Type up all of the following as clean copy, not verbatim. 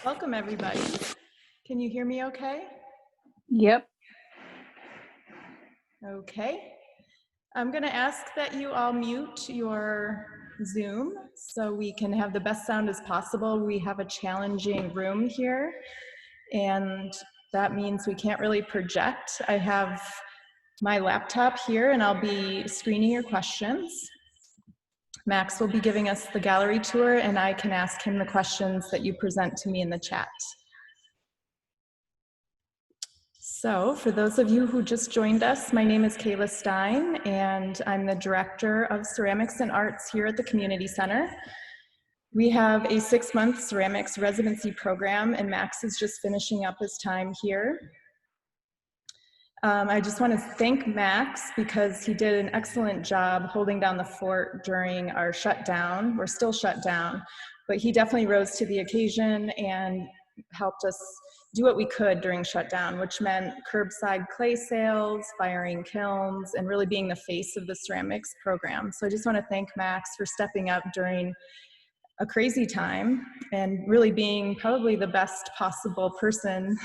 Welcome, everybody. Can you hear me okay? Yep. Okay. I'm going to ask that you all mute your Zoom so we can have the best sound as possible. We have a challenging room here, and that means we can't really project. I have my laptop here, and I'll be screening your questions. Max will be giving us the gallery tour, and I can ask him the questions that you present to me in the chat. So for those of you who just joined us, my name is Kayla Stein, and I'm the Director of Ceramics and Arts here at the Community Center. We have a 6-month ceramics residency program, and Max is just finishing up his time here. I just want to thank Max because he did an excellent job holding down the fort during our shutdown. We're still shut down, but he definitely rose to the occasion and helped us do what we could during shutdown, which meant curbside clay sales, firing kilns, and really being the face of the ceramics program. So I just want to thank Max for stepping up during a crazy time and really being probably the best possible person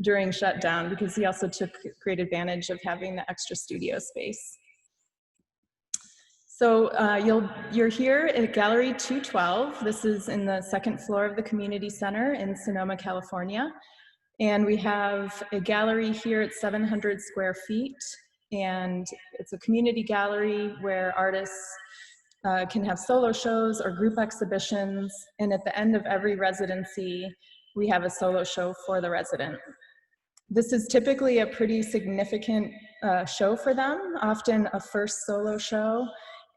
during shutdown, because he also took great advantage of having the extra studio space. So you're here at Gallery 212. This is in the 2nd floor of the Community Center in Sonoma, California. And we have a gallery here at 700 square feet. And it's a community gallery where artists can have solo shows or group exhibitions. And at the end of every residency, we have a solo show for the resident. This is typically a pretty significant show for them, often a first solo show,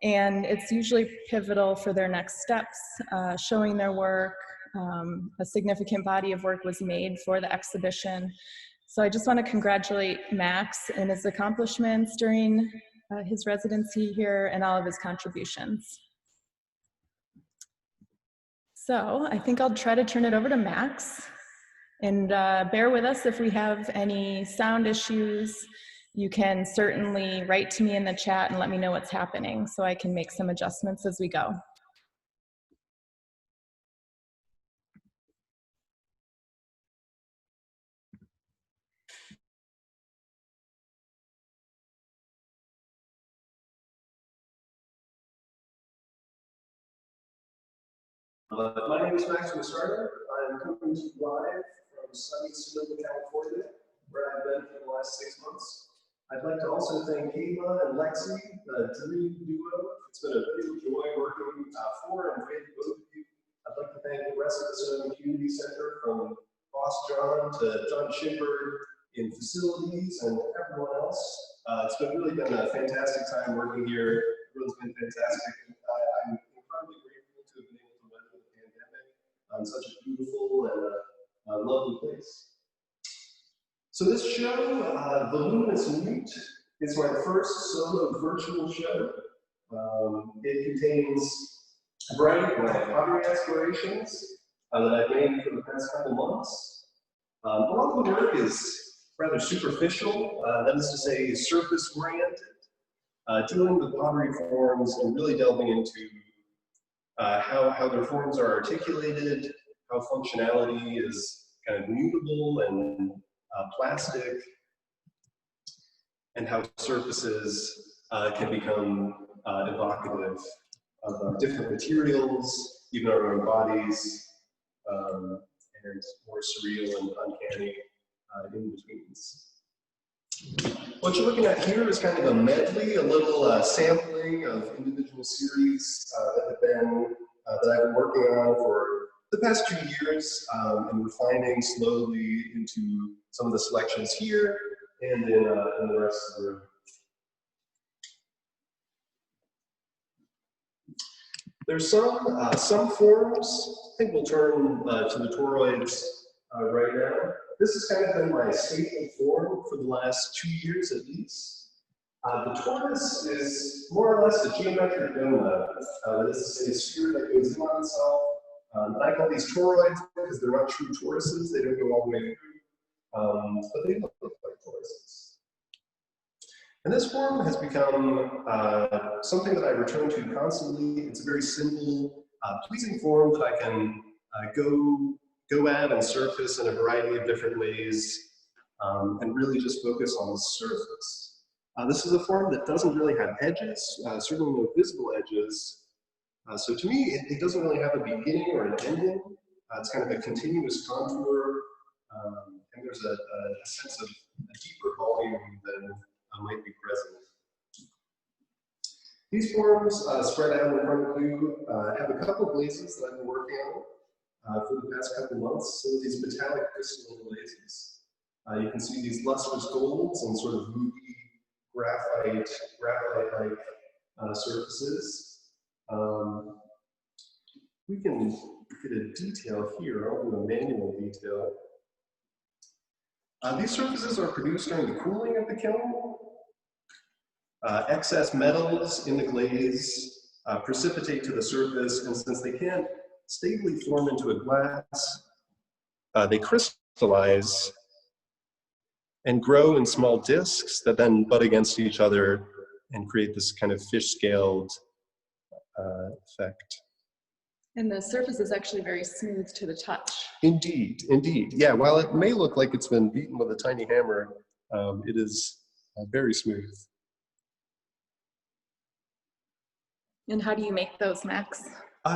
and it's usually pivotal for their next steps, showing their work. A significant body of work was made for the exhibition. So I just want to congratulate Max and his accomplishments during his residency here and all of his contributions. So I think I'll try to turn it over to Max. And bear with us if we have any sound issues. You can certainly write to me in the chat and let me know what's happening so I can make some adjustments as we go. My name is Max Mustardo. I'm coming to you live from sunny Sonoma, California, where I've been for the last 6 months. I'd like to also thank Kayla and Lexi, the dream duo. It's been a real joy working for and with both of you. I'd like to thank the rest of the Sonoma Community Center, from Boss John to John Schimber in facilities and everyone else. It's really been a fantastic time working here. Everyone's been fantastic. I'm incredibly grateful to have been able to weather the pandemic on such a beautiful and lovely place. So this show, Voluminous Mute, is my first solo virtual show. It contains a variety of my pottery aspirations that I've made for the past couple months. A lot of the work is rather superficial, that is to say surface-oriented, dealing with pottery forms and really delving into how their forms are articulated, how functionality is kind of mutable and plastic, and how surfaces can become evocative of different materials, even our own bodies, and more surreal and uncanny in-betweens. What you're looking at here is kind of a medley, a little sampling of individual series that I've been working on for the past 2 years, and refining slowly into some of the selections here and in the rest of the room. There's some forms. I think we'll turn to the toroids right now. This has kind of been my staple form for the last 2 years at least. The torus is more or less a geometric donut. This is a sphere that goes in on itself. I call these toroids because they're not true toruses. They don't go all the way through, but they look like toruses. And this form has become something that I return to constantly. It's a very simple, pleasing form that I can go go at and surface in a variety of different ways, and really just focus on the surface. This is a form that doesn't really have edges, certainly no visible edges. So to me, it doesn't really have a beginning or an ending. It's kind of a continuous contour, and there's a sense of a deeper volume than might be present. These forms spread out in front of you have a couple of glazes that I've been working on for the past couple months. So these metallic crystalline glazes. You can see these lustrous golds and sort of moody graphite-like surfaces. We can get a detail here. I'll do a manual detail. These surfaces are produced during the cooling of the kiln. Excess metals in the glaze precipitate to the surface, and since they can't stably form into a glass, they crystallize and grow in small discs that then butt against each other and create this kind of fish-scaled effect. And the surface is actually very smooth to the touch. Indeed, indeed. Yeah, while it may look like it's been beaten with a tiny hammer, it is very smooth. And how do you make those, Max?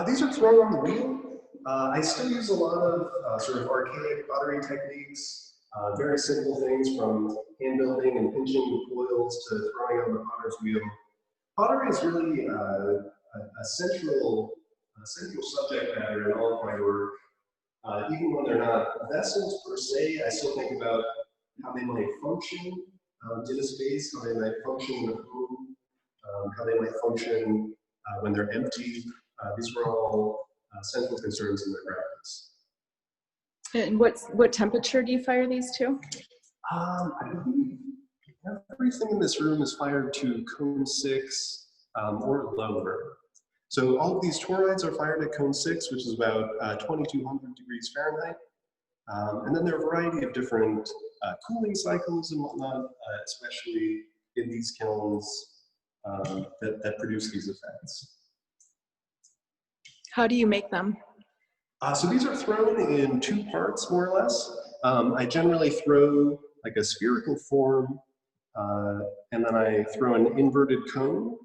These are thrown on the wheel. I still use a lot of sort of archaic pottery techniques, very simple things from hand building and pinching the foils to throwing on the potter's wheel. Pottery is really a central subject matter in all of my work. Even when they're not vessels per se, I still think about how they might function in a space, how they might function in a home, how they might function when they're empty. These were all central concerns in my practice. And what temperature do you fire these to? I believe everything in this room is fired to cone 6 or lower. So all of these torides are fired at cone 6, which is about 2200 degrees Fahrenheit. And then there are a variety of different cooling cycles and whatnot, especially in these kilns that produce these effects. How do you make them? So these are thrown in 2 parts, more or less. I generally throw like a spherical form, and then I throw an inverted cone,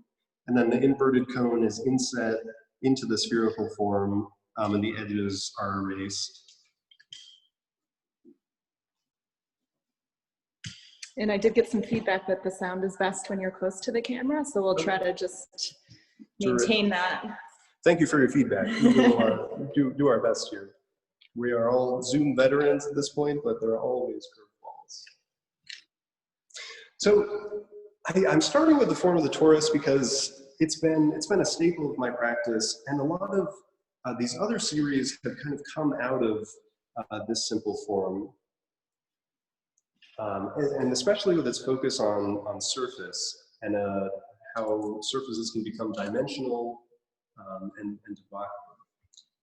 and then the inverted cone is inset into the spherical form, and the edges are erased. And I did get some feedback that the sound is best when you're close to the camera, so we'll try to just maintain that. Thank you for your feedback. We will do our best here. We are all Zoom veterans at this point, but there are always curveballs. So I'm starting with the form of the torus because it's been a staple of my practice, and a lot of these other series have kind of come out of this simple form. And especially with its focus on surface and how surfaces can become dimensional and evocative.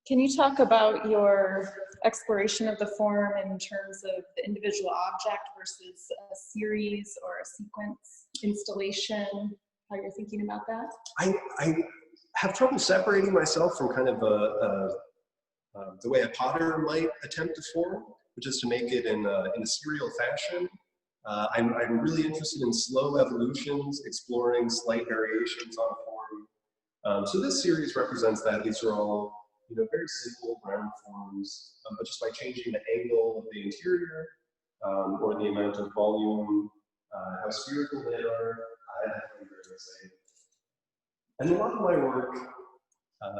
Can you talk about your exploration of the form in terms of the individual object versus a series or a sequence installation, how you're thinking about that? I have trouble separating myself from kind of the way a potter might attempt to form, which is to make it in a serial fashion. I'm really interested in slow evolutions, exploring slight variations on form. So this series represents that. These are all very simple round forms, but just by changing the angle of the interior or the amount of volume, how spherical they are, I have to be very excited. And a lot of my work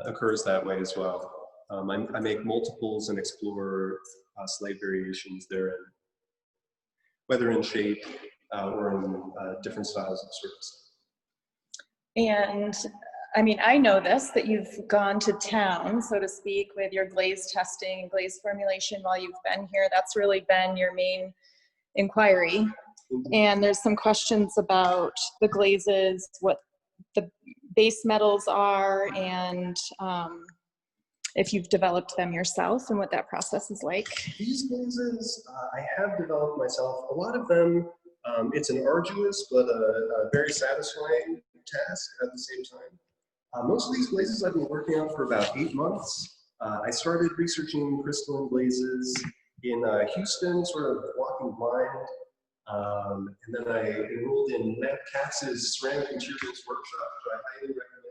occurs that way as well. I make multiples and explore slight variations therein, whether in shape or in different styles of surface. And I mean, I know this, that you've gone to town, so to speak, with your glaze testing and glaze formulation while you've been here. That's really been your main inquiry. And there's some questions about the glazes, what the base metals are, and if you've developed them yourself and what that process is like. These glazes, I have developed myself. A lot of them, it's an arduous but a very satisfying task at the same time. Most of these glazes I've been working on for about 8 months. I started researching crystalline glazes in Houston, sort of walking blind. And then I enrolled in Matt Katz's ceramic materials workshop, which I highly recommend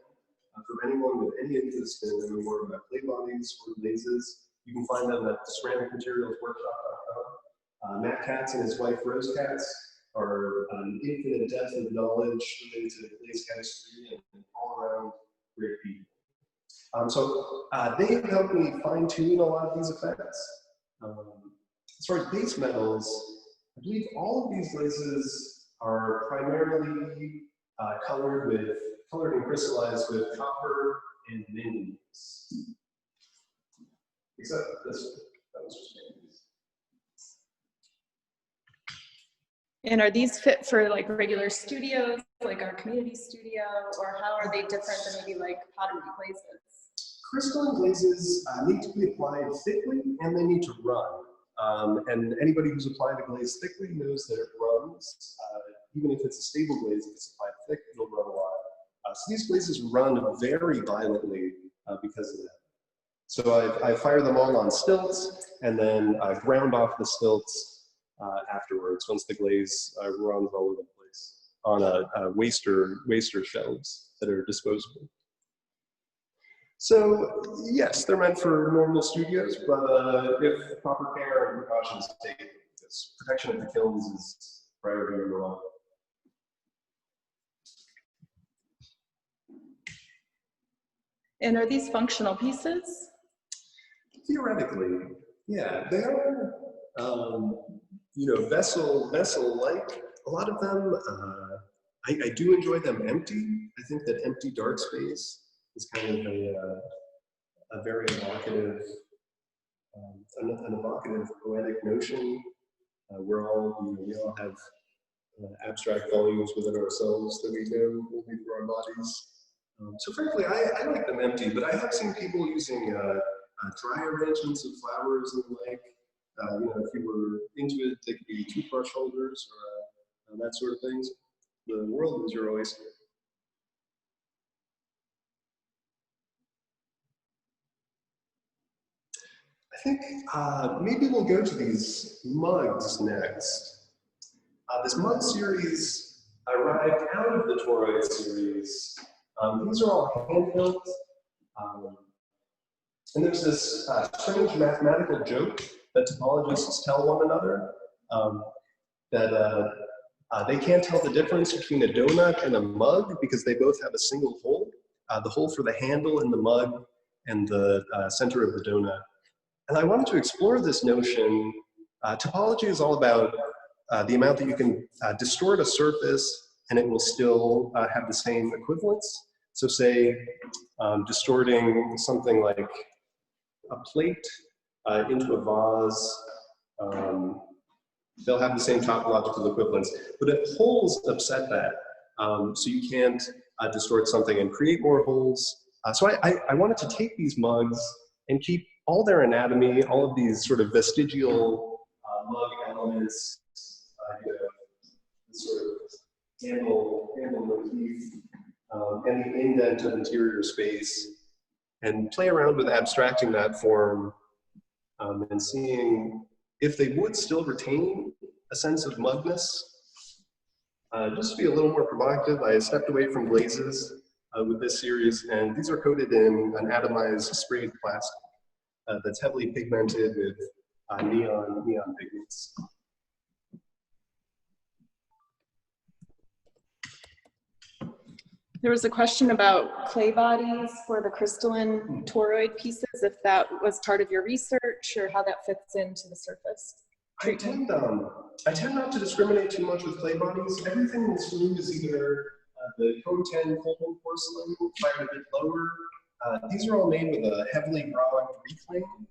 for anyone with any interest in learning more about clay bodies or glazes. You can find them at ceramicmaterialsworkshop.com. Matt Katz and his wife Rose Katz are an infinite depth of knowledge related to glaze chemistry and all around great people. So they have helped me fine tune a lot of these effects. As far as base metals, I believe all of these glazes are primarily colored and crystallized with copper and manganese. Except this, that was just manganese. And are these fit for like regular studios, like our community studio, or how are they different than maybe like pottery glazes? Crystalline glazes need to be applied thickly and they need to run. And anybody who's applied a glaze thickly knows that it runs. Even if it's a stable glaze, if it's applied thick, it'll run a lot. So these glazes run very violently because of that. So I fire them all on stilts and then ground off the stilts afterwards once the glaze runs all over the place on a waster shelves that are disposable. So yes, they're meant for normal studios, but if proper care and precautions taken, because protection of the kilns is priority number one. And are these functional pieces? Theoretically, yeah, they are, you know, vessel-like. A lot of them, I do enjoy them empty. I think that empty dark space is kind of a very evocative, an evocative poetic notion. We're all, you know, we all have abstract volumes within ourselves that we know only through our bodies. So frankly, I like them empty, but I have seen people using dry arrangements of flowers and the like. You know, if you were into it, they could be toothbrush holders or that sort of things. The world is your oyster. I think maybe we'll go to these mugs next. This mug series arrived out of the toroid series. These are all hand-built. And there's this strange mathematical joke that topologists tell one another, that they can't tell the difference between a donut and a mug because they both have a single hole, the hole for the handle in the mug and the center of the donut. And I wanted to explore this notion. Topology is all about the amount that you can distort a surface and it will still have the same equivalence. So say distorting something like a plate into a vase, they'll have the same topological equivalence. But if holes upset that, so you can't distort something and create more holes. So I wanted to take these mugs and keep all their anatomy, all of these sort of vestigial mug elements, you know, sort of handle motif, and the indent of interior space, and play around with abstracting that form and seeing if they would still retain a sense of mugness. Just to be a little more provocative, I stepped away from glazes with this series, and these are coated in an atomized sprayed plastic that's heavily pigmented with neon pigments. There was a question about clay bodies for the crystalline toroid pieces, if that was part of your research or how that fits into the surface treatment. I tend not to discriminate too much with clay bodies. Everything in this room is either the code 10 Coleman porcelain, fired a bit lower. These are all made with a heavily grogged reclaim,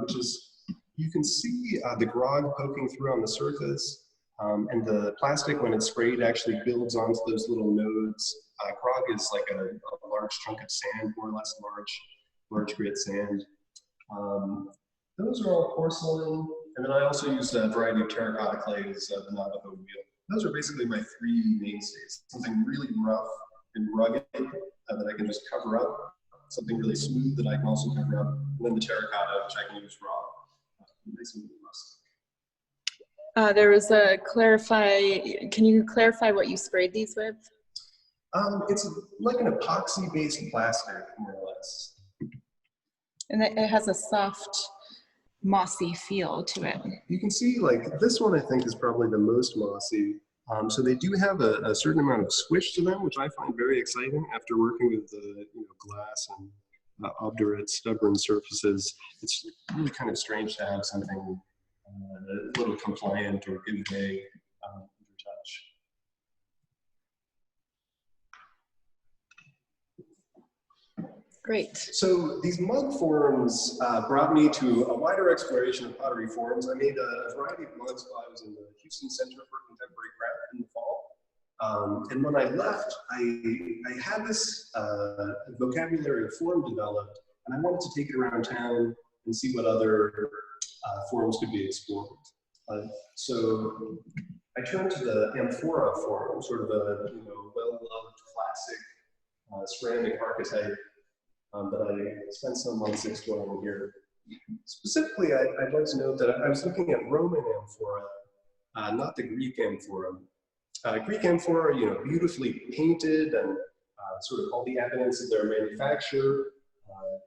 which is, you can see the grog poking through on the surface. And the plastic, when it's sprayed, actually builds onto those little nodes. Grog is like a large chunk of sand, more or less large grit sand. Those are all porcelain. And then I also use a variety of terracotta clays, the Navajo wheel. Those are basically my three mainstays. Something really rough and rugged that I can just cover up. something really smooth that I can also cover up, and then the terracotta, which I can use raw. Nice and rustic. There was a can you clarify what you sprayed these with? It's like an epoxy-based plastic, more or less. And it has a soft, mossy feel to it. You can see, like, this one I think is probably the most mossy. So they do have a certain amount of squish to them, which I find very exciting after working with the glass and obdurate, stubborn surfaces. It's really kind of strange to have something a little compliant or give way under touch. Great. So these mug forms brought me to a wider exploration of pottery forms. I made a variety of mugs while I was in the Houston Center for Contemporary Craft in the fall. And when I left, I had this vocabulary of form developed, and I wanted to take it around town and see what other forms could be explored. So I turned to the amphora form, sort of a well-loved classic ceramic archetype that I spent some months exploring here. Specifically, I'd like to note that I was looking at Roman amphora, not the Greek amphora. Greek amphora, beautifully painted, and sort of all the evidence of their manufacture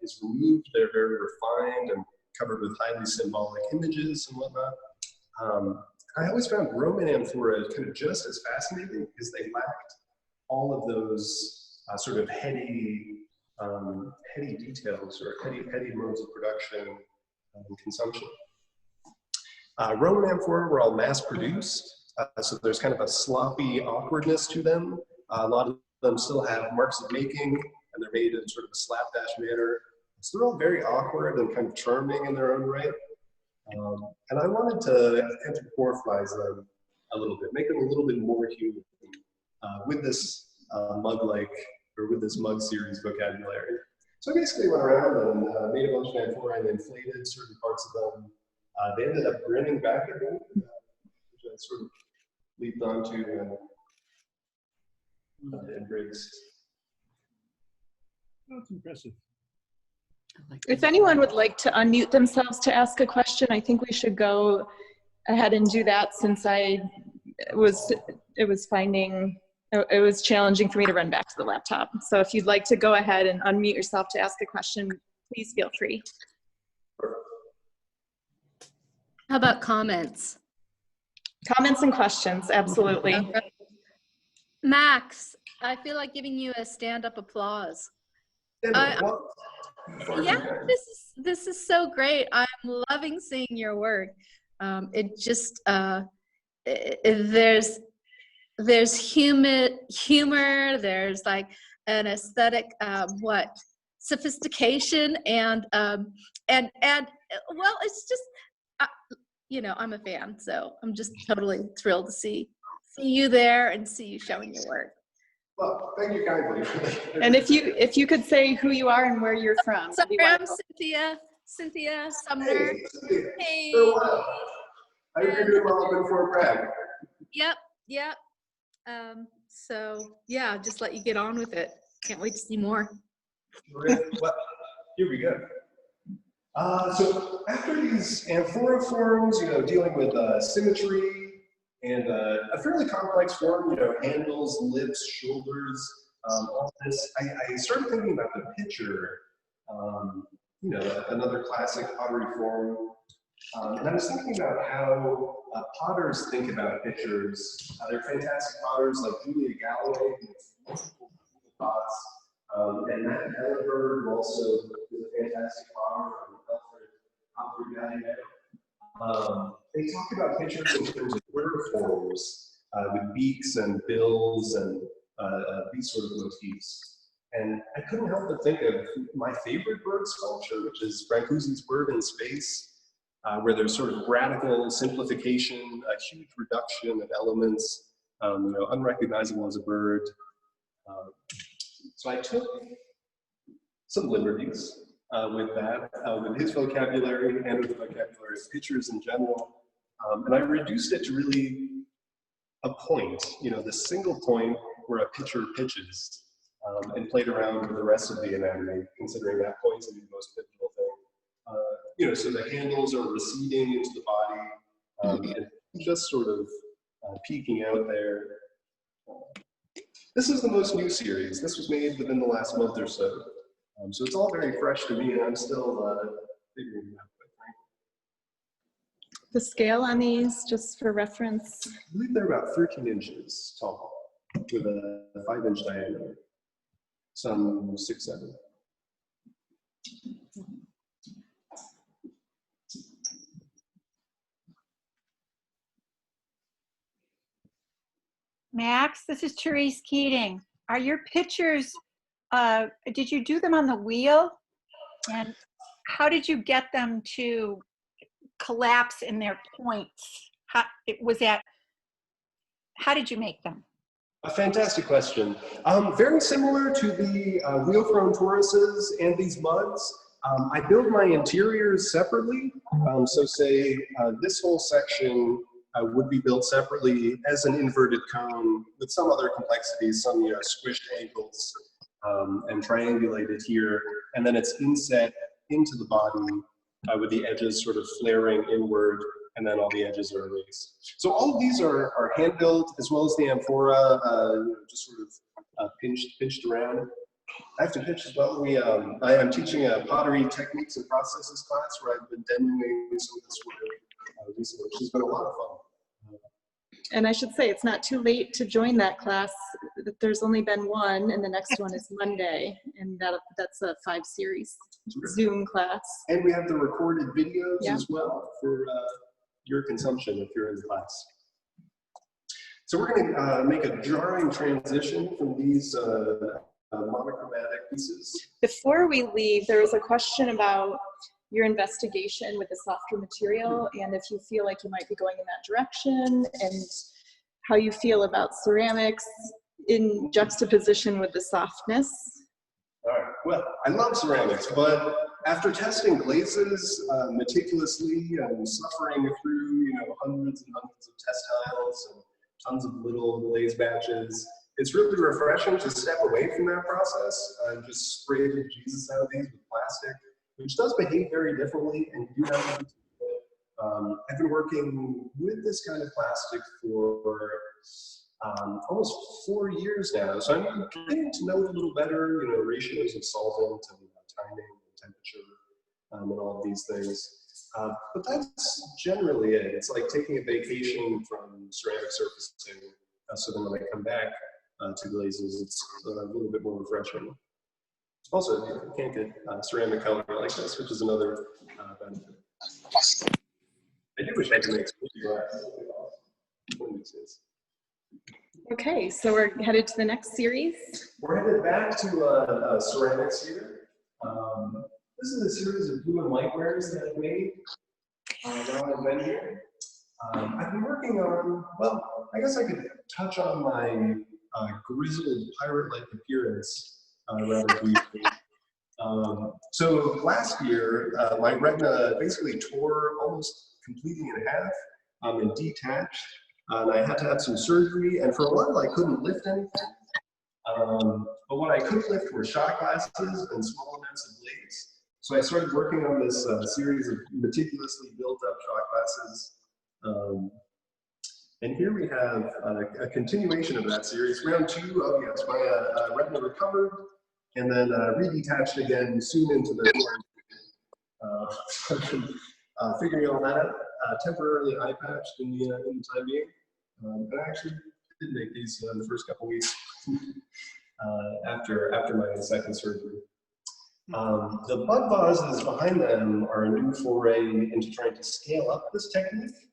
is removed. They're very refined and covered with highly symbolic images and whatnot. I always found Roman amphora kind of just as fascinating because they lacked all of those sort of heady details or heady modes of production and consumption. Roman amphora were all mass-produced, so there's kind of a sloppy awkwardness to them. A lot of them still have marks of making, and they're made in sort of a slapdash manner. So they're all very awkward and kind of charming in their own right. And I wanted to anthropomorphize them a little bit, make them a little bit more human with this with this mug series vocabulary. So I basically went around and made a bunch of amphorae and inflated certain parts of them. They ended up grinning back at me, which I sort of leaped onto and embraced. That's impressive. If anyone would like to unmute themselves to ask a question, I think we should go ahead and do that, since it was challenging for me to run back to the laptop. So if you'd like to go ahead and unmute yourself to ask a question, please feel free. How about comments? Comments and questions, absolutely. Max, I feel like giving you a stand-up applause. Yeah, this is so great. I'm loving seeing your work. It just there's humor, there's like an aesthetic sophistication, and well, it's just I'm a fan, so I'm just totally thrilled to see you there and see you showing your work. Well, thank you kindly. And if you could say who you are and where you're from. Sorry, I'm Cynthia Sumner. Hey. For a while. I hope you're doing well up in Fort Bragg. Yep. So yeah, just let you get on with it. Can't wait to see more. Well, here we go. So after these amphora forms, dealing with symmetry and a fairly complex form, handles, lips, shoulders, all this, I started thinking about the pitcher, another classic pottery form. And I was thinking about how potters think about pitchers. They're fantastic potters like Julia Galloway, multiple pots, and Matt Ellenberg, who also is a fantastic potter, and Alfred. They talk about pitchers in terms of bird forms, with beaks and bills and these sort of motifs. And I couldn't help but think of my favorite bird sculpture, which is Brancusi's Bird in Space, where there's sort of radical simplification, a huge reduction of elements, unrecognizable as a bird. So I took some liberties with that, with his vocabulary and with the vocabulary of pitchers in general. And I reduced it to really a point, the single point where a pitcher pitches. and played around with the rest of the anatomy, considering that point to be the most pivotal thing. You know, so the handles are receding into the body, and just sort of peeking out there. This is the most new series. This was made within the last month or so. So it's all very fresh to me, and I'm still figuring it out. The scale on these, just for reference. I believe they're about 13 inches tall, with a 5-inch diameter. Some 6, 7. Max, this is Therese Keating. Are your pictures, did you do them on the wheel? And how did you get them to collapse in their points? How did you make them? A fantastic question. Very similar to the wheel-thrown toruses and these mugs. I build my interiors separately. So say this whole section would be built separately as an inverted cone with some other complexities, some squished ankles and triangulated here. And then it's inset into the body with the edges sort of flaring inward, and then all the edges are erased. So all of these are hand-built, as well as the amphora, just sort of pinched around. I have to pitch as well. I'm teaching a pottery techniques and processes class where I've been demoing some of this work recently, which has been a lot of fun. And I should say, it's not too late to join that class. There's only been one, and the next one is Monday, and that's a 5-series Zoom class. And we have the recorded videos as well for your consumption if you're in the class. So we're going to make a jarring transition from these monochromatic pieces. Before we leave, there was a question about your investigation with the softer material, and if you feel like you might be going in that direction, and how you feel about ceramics in juxtaposition with the softness. All right, well, I love ceramics, but after testing glazes meticulously and suffering through, hundreds and hundreds of test tiles and tons of little glaze batches, it's really refreshing to step away from that process and just spray the Jesus out of these with plastic, which does behave very differently, and you do have to. I've been working with this kind of plastic for almost 4 years now, so I'm getting to know it a little better, ratios of solvent and timing and temperature and all of these things. But that's generally it. It's like taking a vacation from ceramic surfacing, so then when I come back to glazes, it's a little bit more refreshing. Also, you can't get ceramic color like this, which is another benefit. I do wish I could make glass. Okay, so we're headed to the next series. We're headed back to ceramics here. This is a series of blue and white wares that I've made while I've been here. I've been working on, well, I guess I could touch on my grizzled pirate-like appearance rather briefly. So last year, my retina basically tore, almost completing in half, and detached. And I had to have some surgery, and for a while I couldn't lift anything. But what I could lift were shot glasses and small amounts of glaze. So I started working on this series of meticulously built up shot glasses. And here we have a continuation of that series. Round 2, oh yes, my retina recovered, and then redetached again soon into the figuring all that out. Temporarily eye patched in the time being. But I actually did make these in the first couple weeks after my second surgery. The bud vases behind them are a new foray into trying to scale up this technique.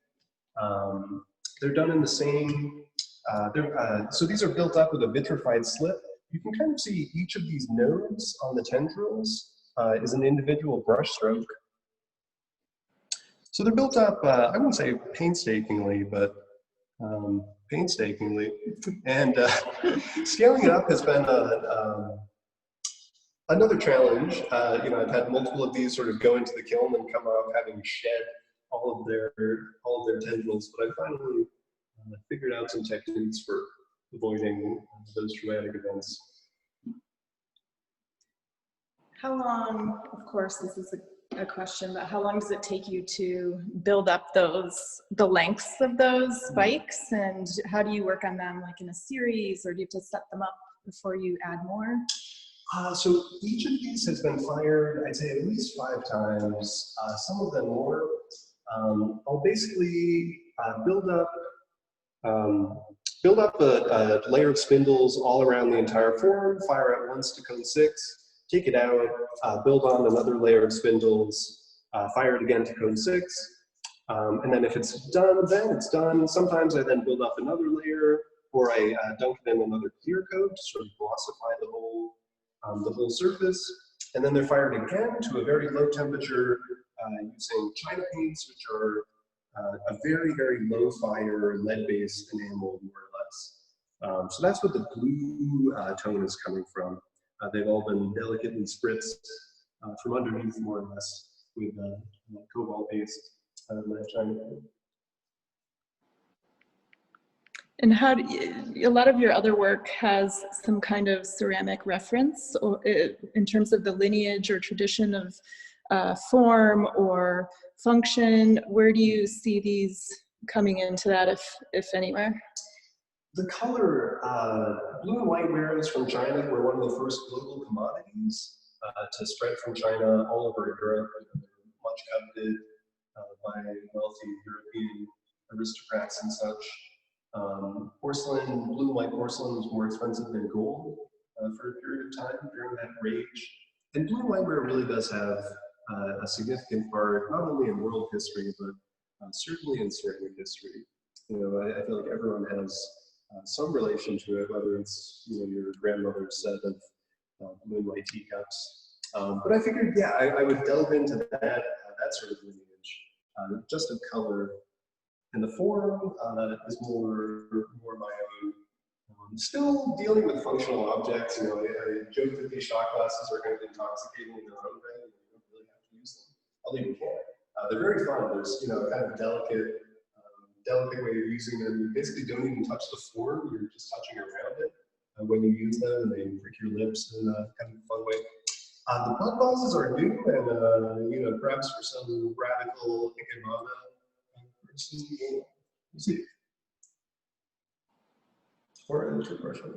They're done in the same, so these are built up with a vitrified slip. You can kind of see each of these nodes on the tendrils is an individual brush stroke. So they're built up, I wouldn't say painstakingly, but painstakingly. And scaling it up has been another challenge. I've had multiple of these sort of go into the kiln and come out having shed all of their tendrils, but I finally figured out some techniques for avoiding those traumatic events. How long, of course, this is a question, but how long does it take you to build up the lengths of those spikes, and how do you work on them, like in a series, or do you have to set them up before you add more? So each of these has been fired, I'd say at least 5 times, some of them more. I'll basically build up a layer of spindles all around the entire form, fire it once to code 6, take it out, build on another layer of spindles, fire it again to code 6, and then if it's done, then it's done. Sometimes I then build up another layer, or I dunk it in another clear coat to sort of glossify the whole surface, and then they're fired again to a very low temperature using China paints, which are a very, very low fire, lead-based enamel, more or less. So that's what the blue tone is coming from. They've all been delicately spritzed from underneath, more or less, with cobalt-based lead China paint. And how do a lot of your other work has some kind of ceramic reference, or in terms of the lineage or tradition of form or function? Where do you see these coming into that, if anywhere? The color, blue and white wares from China were one of the first global commodities to spread from China all over Europe. They're much coveted by wealthy European aristocrats and such. Porcelain, blue and white porcelain was more expensive than gold for a period of time during that rage. And blue and white ware really does have a significant part, not only in world history, but certainly in ceramic history. You know, I feel like everyone has some relation to it, whether it's, you know, your grandmother's set of blue and white teacups. But I figured, yeah, I would delve into that sort of lineage, just of color. And the form is more my own. Still dealing with functional objects. You know, I joke that these shot glasses are kind of intoxicating in their own way. You don't really have to use them, although you can. They're very fun. There's, you know, kind of delicate way of using them. You basically don't even touch the form. You're just touching around it when you use them, and they prick your lips in a kind of fun way. The blood vases are new, and you know, perhaps for some radical ikebana person, you see. Or an introversion.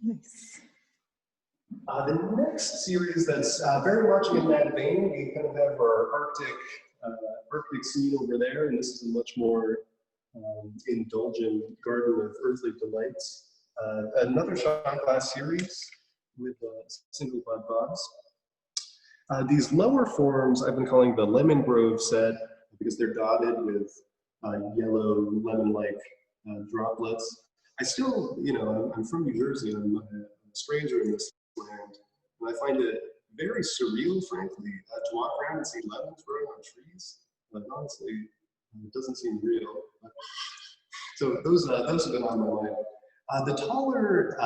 Nice. The next series that's very much in that vein, we kind of have our Arctic scene over there, and this is a much more indulgent garden of earthly delights. Another shot glass series with single bud vase. These lower forms I've been calling the Lemon Grove set because they're dotted with yellow lemon-like droplets. I still, you know, I'm from New Jersey, and I'm a stranger in this land, and I find it very surreal, frankly, to walk around and see lemons growing on trees. But honestly, it doesn't seem real. So those have been on my mind. The taller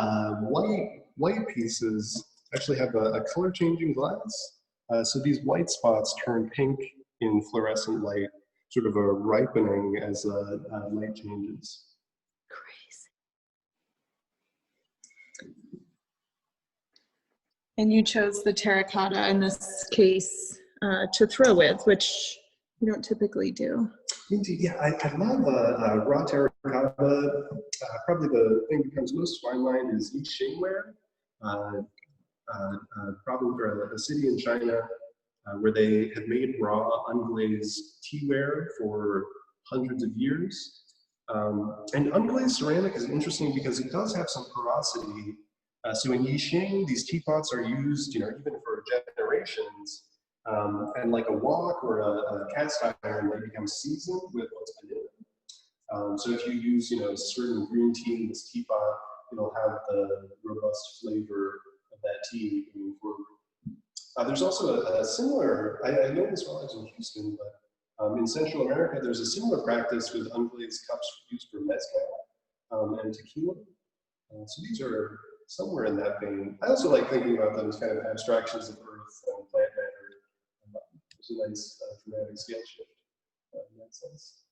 white pieces actually have a color-changing glass. So these white spots turn pink in fluorescent light, sort of a ripening as light changes. And you chose the terracotta in this case to throw with, which you don't typically do. Indeed, yeah, I love raw terracotta. Probably the thing that comes most to my mind is Yixing ware, probably for a city in China where they have made raw unglazed teaware for hundreds of years. And unglazed ceramic is interesting because it does have some porosity. So in Yixing, these teapots are used, you know, even for generations. And like a wok or a cast iron, they become seasoned with what's been in them. So if you use, you know, certain green tea in this teapot, it'll have the robust flavor of that tea moving forward. There's also a similar, I know this while I was in Houston, but in Central America, there's a similar practice with unglazed cups used for mezcal and tequila. So these are somewhere in that vein. I also like thinking about them as kind of abstractions of earth and plant matter. There's a nice dramatic scale shift in that sense.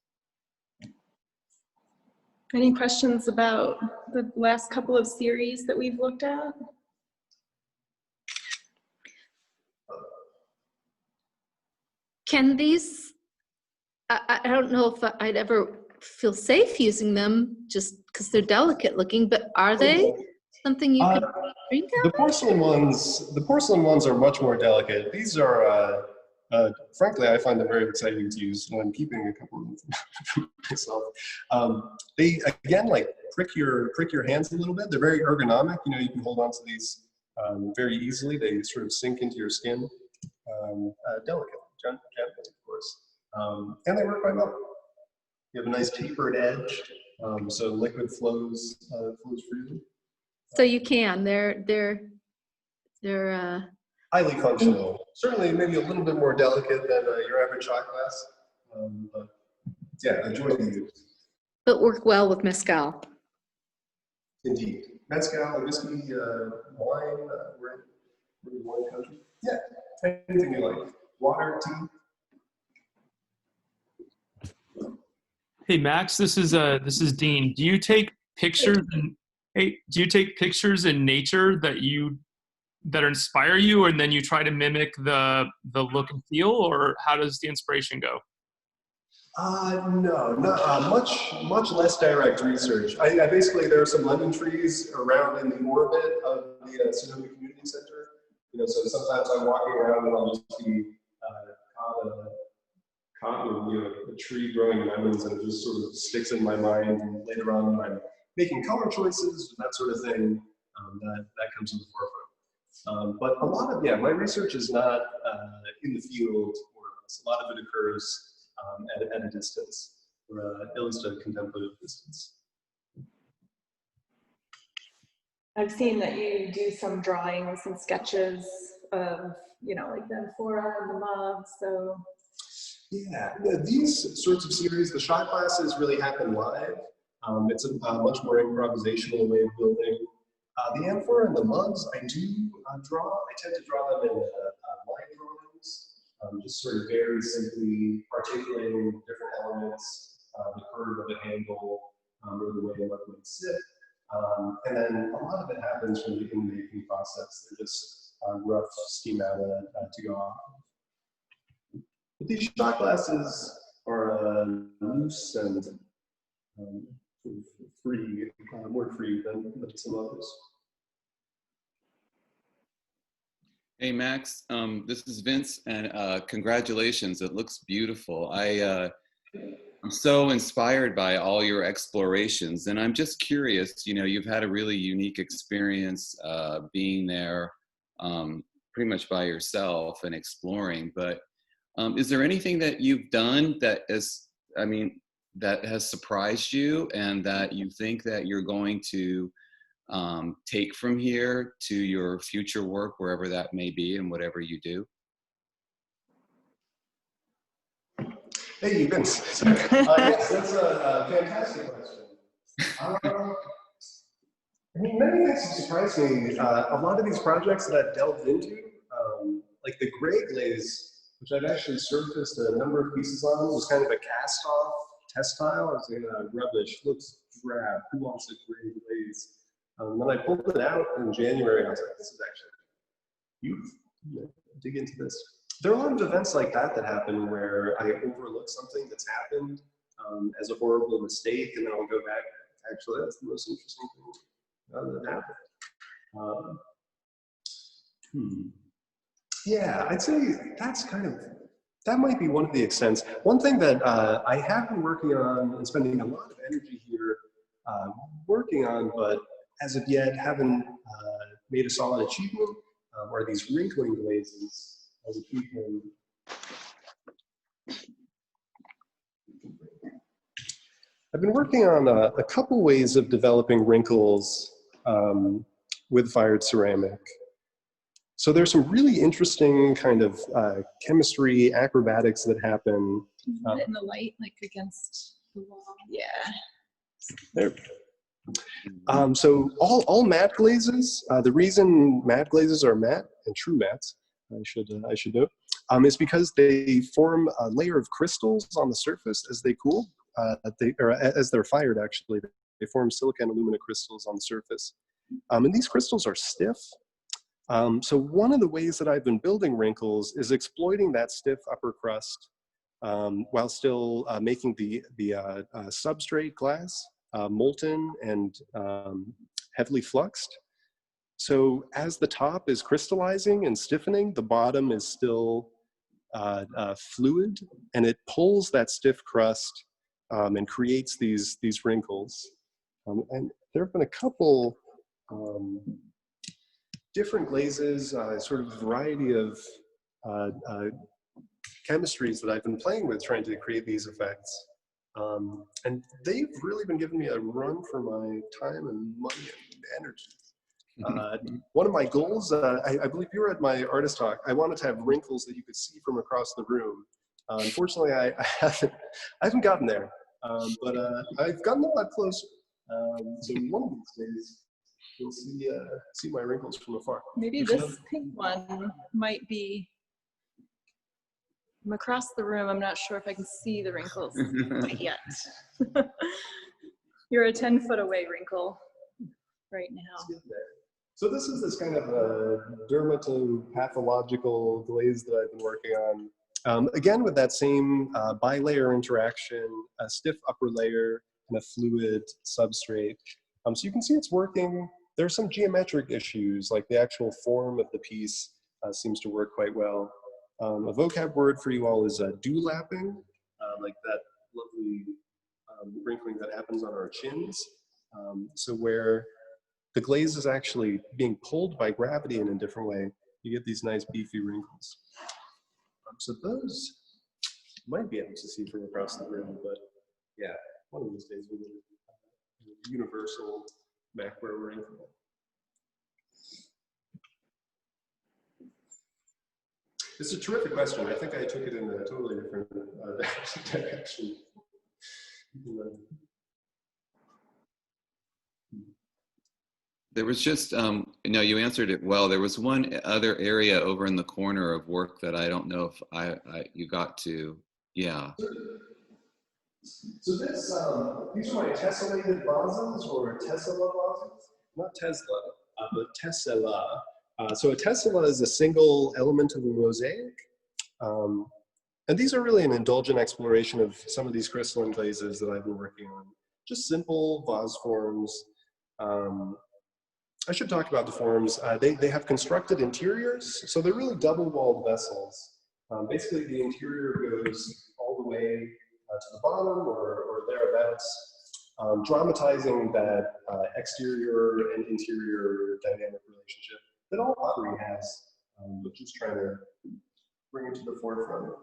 Any questions about the last couple of series that we've looked at? Can these, I don't know if I'd ever feel safe using them just because they're delicate looking, but are they something you could drink out of? The porcelain ones are much more delicate. These are, frankly, I find them very exciting to use when keeping a couple of them for myself. They, again, like prick your hands a little bit. They're very ergonomic. You know, you can hold on to these very easily. They sort of sink into your skin delicately, gently, of course. And they work quite well. You have a nice tapered edge, so liquid flows freely. So you can, they're Highly functional. Certainly maybe a little bit more delicate than your average shot glass. But yeah, enjoy the use. but work well with mezcal. Indeed. Mezcal, whiskey, wine, we're in wine country. Yeah, anything you like. Water, tea. Hey Max, this is Dean. Do you take pictures in nature that inspire you, and then you try to mimic the look and feel, or how does the inspiration go? No, not much less direct research. I basically, there are some lemon trees around in the orbit of the Sonoma Community Center. You know, so sometimes I'm walking around and I'll just be caught with a tree growing lemons, and it just sort of sticks in my mind. And later on, when I'm making color choices, that sort of thing, that comes to the forefront. But a lot of my research is not in the field, more or less. A lot of it occurs at a distance, or at least a contemplative distance. I've seen that you do some drawings and sketches of, like the amphora and the mug, so. Yeah, these sorts of series, the shot classes really happen live. It's a much more improvisational way of building. The amphora and the mugs, I do draw. I tend to draw them in line drawings, just sort of very simply articulating different elements, the curve of a handle, or the way the mug would sit. And then a lot of it happens from the in-making process. They're just rough schemata to go off. But these shot glasses are loose and free, more free than some others. Hey Max, this is Vince, and congratulations. It looks beautiful. I'm so inspired by all your explorations, and I'm just curious. You've had a really unique experience being there, pretty much by yourself and exploring. But is there anything that you've done that has surprised you, and that you think that you're going to take from here to your future work, wherever that may be, and whatever you do? Hey, Vince. Yes, that's a fantastic question. Many things have surprised me. A lot of these projects that I've delved into, like the gray glaze, which I've actually surfaced a number of pieces on, was kind of a cast-off test tile. I was like, rubbish, looks drab. Who wants a gray glaze? When I pulled it out in January, I was like, this is actually beautiful. Dig into this. There are a lot of events like that happen where I overlook something that's happened as a horrible mistake, and then I'll go back. Actually, that's the most interesting thing that happened. Yeah, I'd say that might be one of the extents. One thing that I have been working on and spending a lot of energy here working on, but as of yet haven't made a solid achievement, are these wrinkling glazes. I've been working on a couple ways of developing wrinkles with fired ceramic. So there's some really interesting kind of chemistry acrobatics that happen. In the light, like against the wall. Yeah. There. So all matte glazes, the reason matte glazes are matte and true mattes, I should know, is because they form a layer of crystals on the surface as they cool, as they're fired. Actually, they form silica and alumina crystals on the surface, and these crystals are stiff. So one of the ways that I've been building wrinkles is exploiting that stiff upper crust while still making the substrate glass molten and heavily fluxed. So as the top is crystallizing and stiffening, the bottom is still fluid, and it pulls that stiff crust and creates these wrinkles. And there have been a couple different glazes, sort of a variety of chemistries that I've been playing with trying to create these effects. And they've really been giving me a run for my time and money and energy. One of my goals, I believe you were at my artist talk, I wanted to have wrinkles that you could see from across the room. Unfortunately, I haven't gotten there, but I've gotten a lot closer. So one of these days, you'll see my wrinkles from afar. Maybe this pink one might be, I'm across the room, I'm not sure if I can see the wrinkles quite yet. You're a 10-foot away wrinkle right now. So this is this kind of dermatopathological glaze that I've been working on. Again, with that same bilayer interaction, a stiff upper layer and a fluid substrate. So you can see it's working. There are some geometric issues, like the actual form of the piece seems to work quite well. A vocab word for you all is dewlapping, like that lovely wrinkling that happens on our chins. So where the glaze is actually being pulled by gravity in a different way, you get these nice beefy wrinkles. So those you might be able to see from across the room, but yeah, one of these days we'll get a universal macro wrinkle. It's a terrific question. I think I took it in a totally different direction. There was just, no, you answered it well. There was one other area over in the corner of work that I don't know if you got to. Yeah. So this, these are my tessellated vases, or tessella vases. Not Tesla, but tessella. So a tessella is a single element of a mosaic. And these are really an indulgent exploration of some of these crystalline glazes that I've been working on. Just simple vase forms. I should talk about the forms. They have constructed interiors, so they're really double-walled vessels. Basically, the interior goes all the way to the bottom or thereabouts, dramatizing that exterior and interior dynamic relationship that all pottery has, but just trying to bring it to the forefront.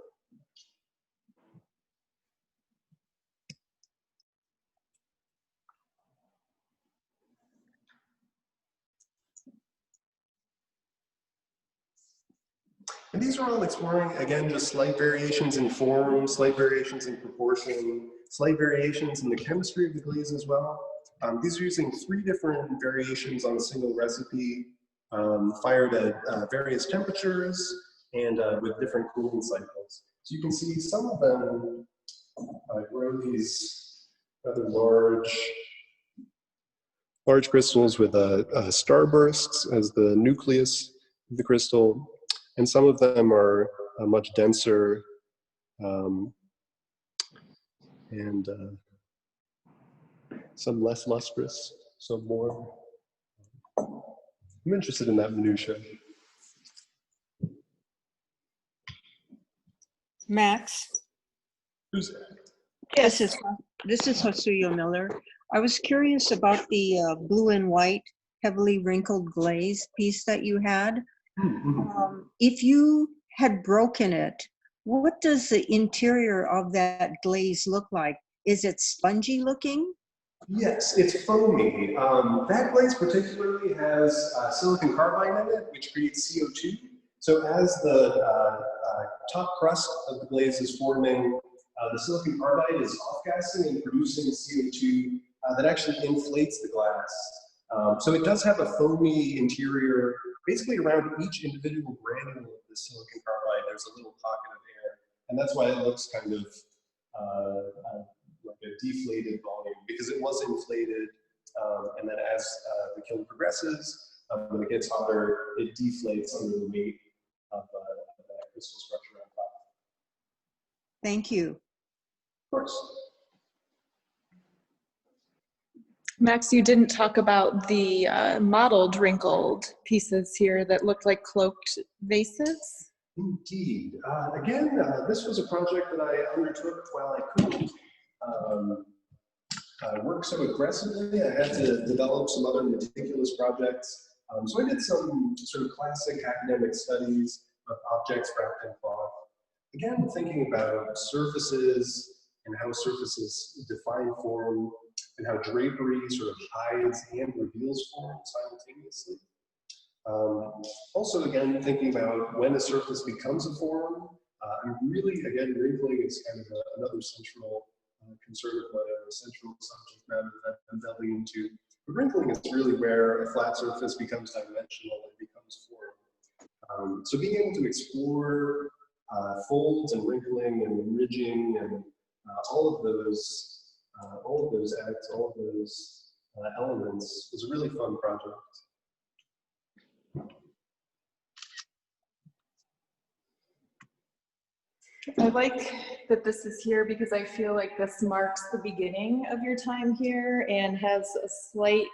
And these are all exploring, again, just slight variations in form, slight variations in proportion, slight variations in the chemistry of the glaze as well. These are using 3 different variations on a single recipe, fired at various temperatures and with different cooling cycles. So you can see some of them grow these rather large crystals with starbursts as the nucleus of the crystal. And some of them are much denser and some less lustrous, some more. I'm interested in that minutia. Max, Who's that? this is Hosuyo Miller. I was curious about the blue and white, heavily wrinkled glaze piece that you had. If you had broken it, what does the interior of that glaze look like? Is it spongy looking? Yes, it's foamy. That glaze particularly has silicon carbide in it, which creates CO2. So as the top crust of the glaze is forming, the silicon carbide is off-gassing and producing CO2 that actually inflates the glass. So it does have a foamy interior. Basically around each individual granule of the silicon carbide, there's a little pocket of air. And that's why it looks kind of like a deflated volume, because it was inflated. And then as the kiln progresses, When it gets hotter, it deflates under the weight of that crystal structure on top. Thank you. Of course. Max, you didn't talk about the modeled wrinkled pieces here that look like cloaked vases. Indeed. Again, this was a project that I undertook while I couldn't work so aggressively. I had to develop some other meticulous projects. So I did some sort of classic academic studies of objects wrapped in cloth. Again, thinking about surfaces and how surfaces define form and how drapery sort of hides and reveals form simultaneously. Also, again, thinking about when a surface becomes a form, and really, again, wrinkling is kind of another central concern of mine, a central subject matter that I'm delving into. But wrinkling is really where a flat surface becomes dimensional and becomes form. So being able to explore folds and wrinkling and ridging and all of those acts, all of those elements was a really fun project. I like that this is here because I feel like this marks the beginning of your time here and has a slight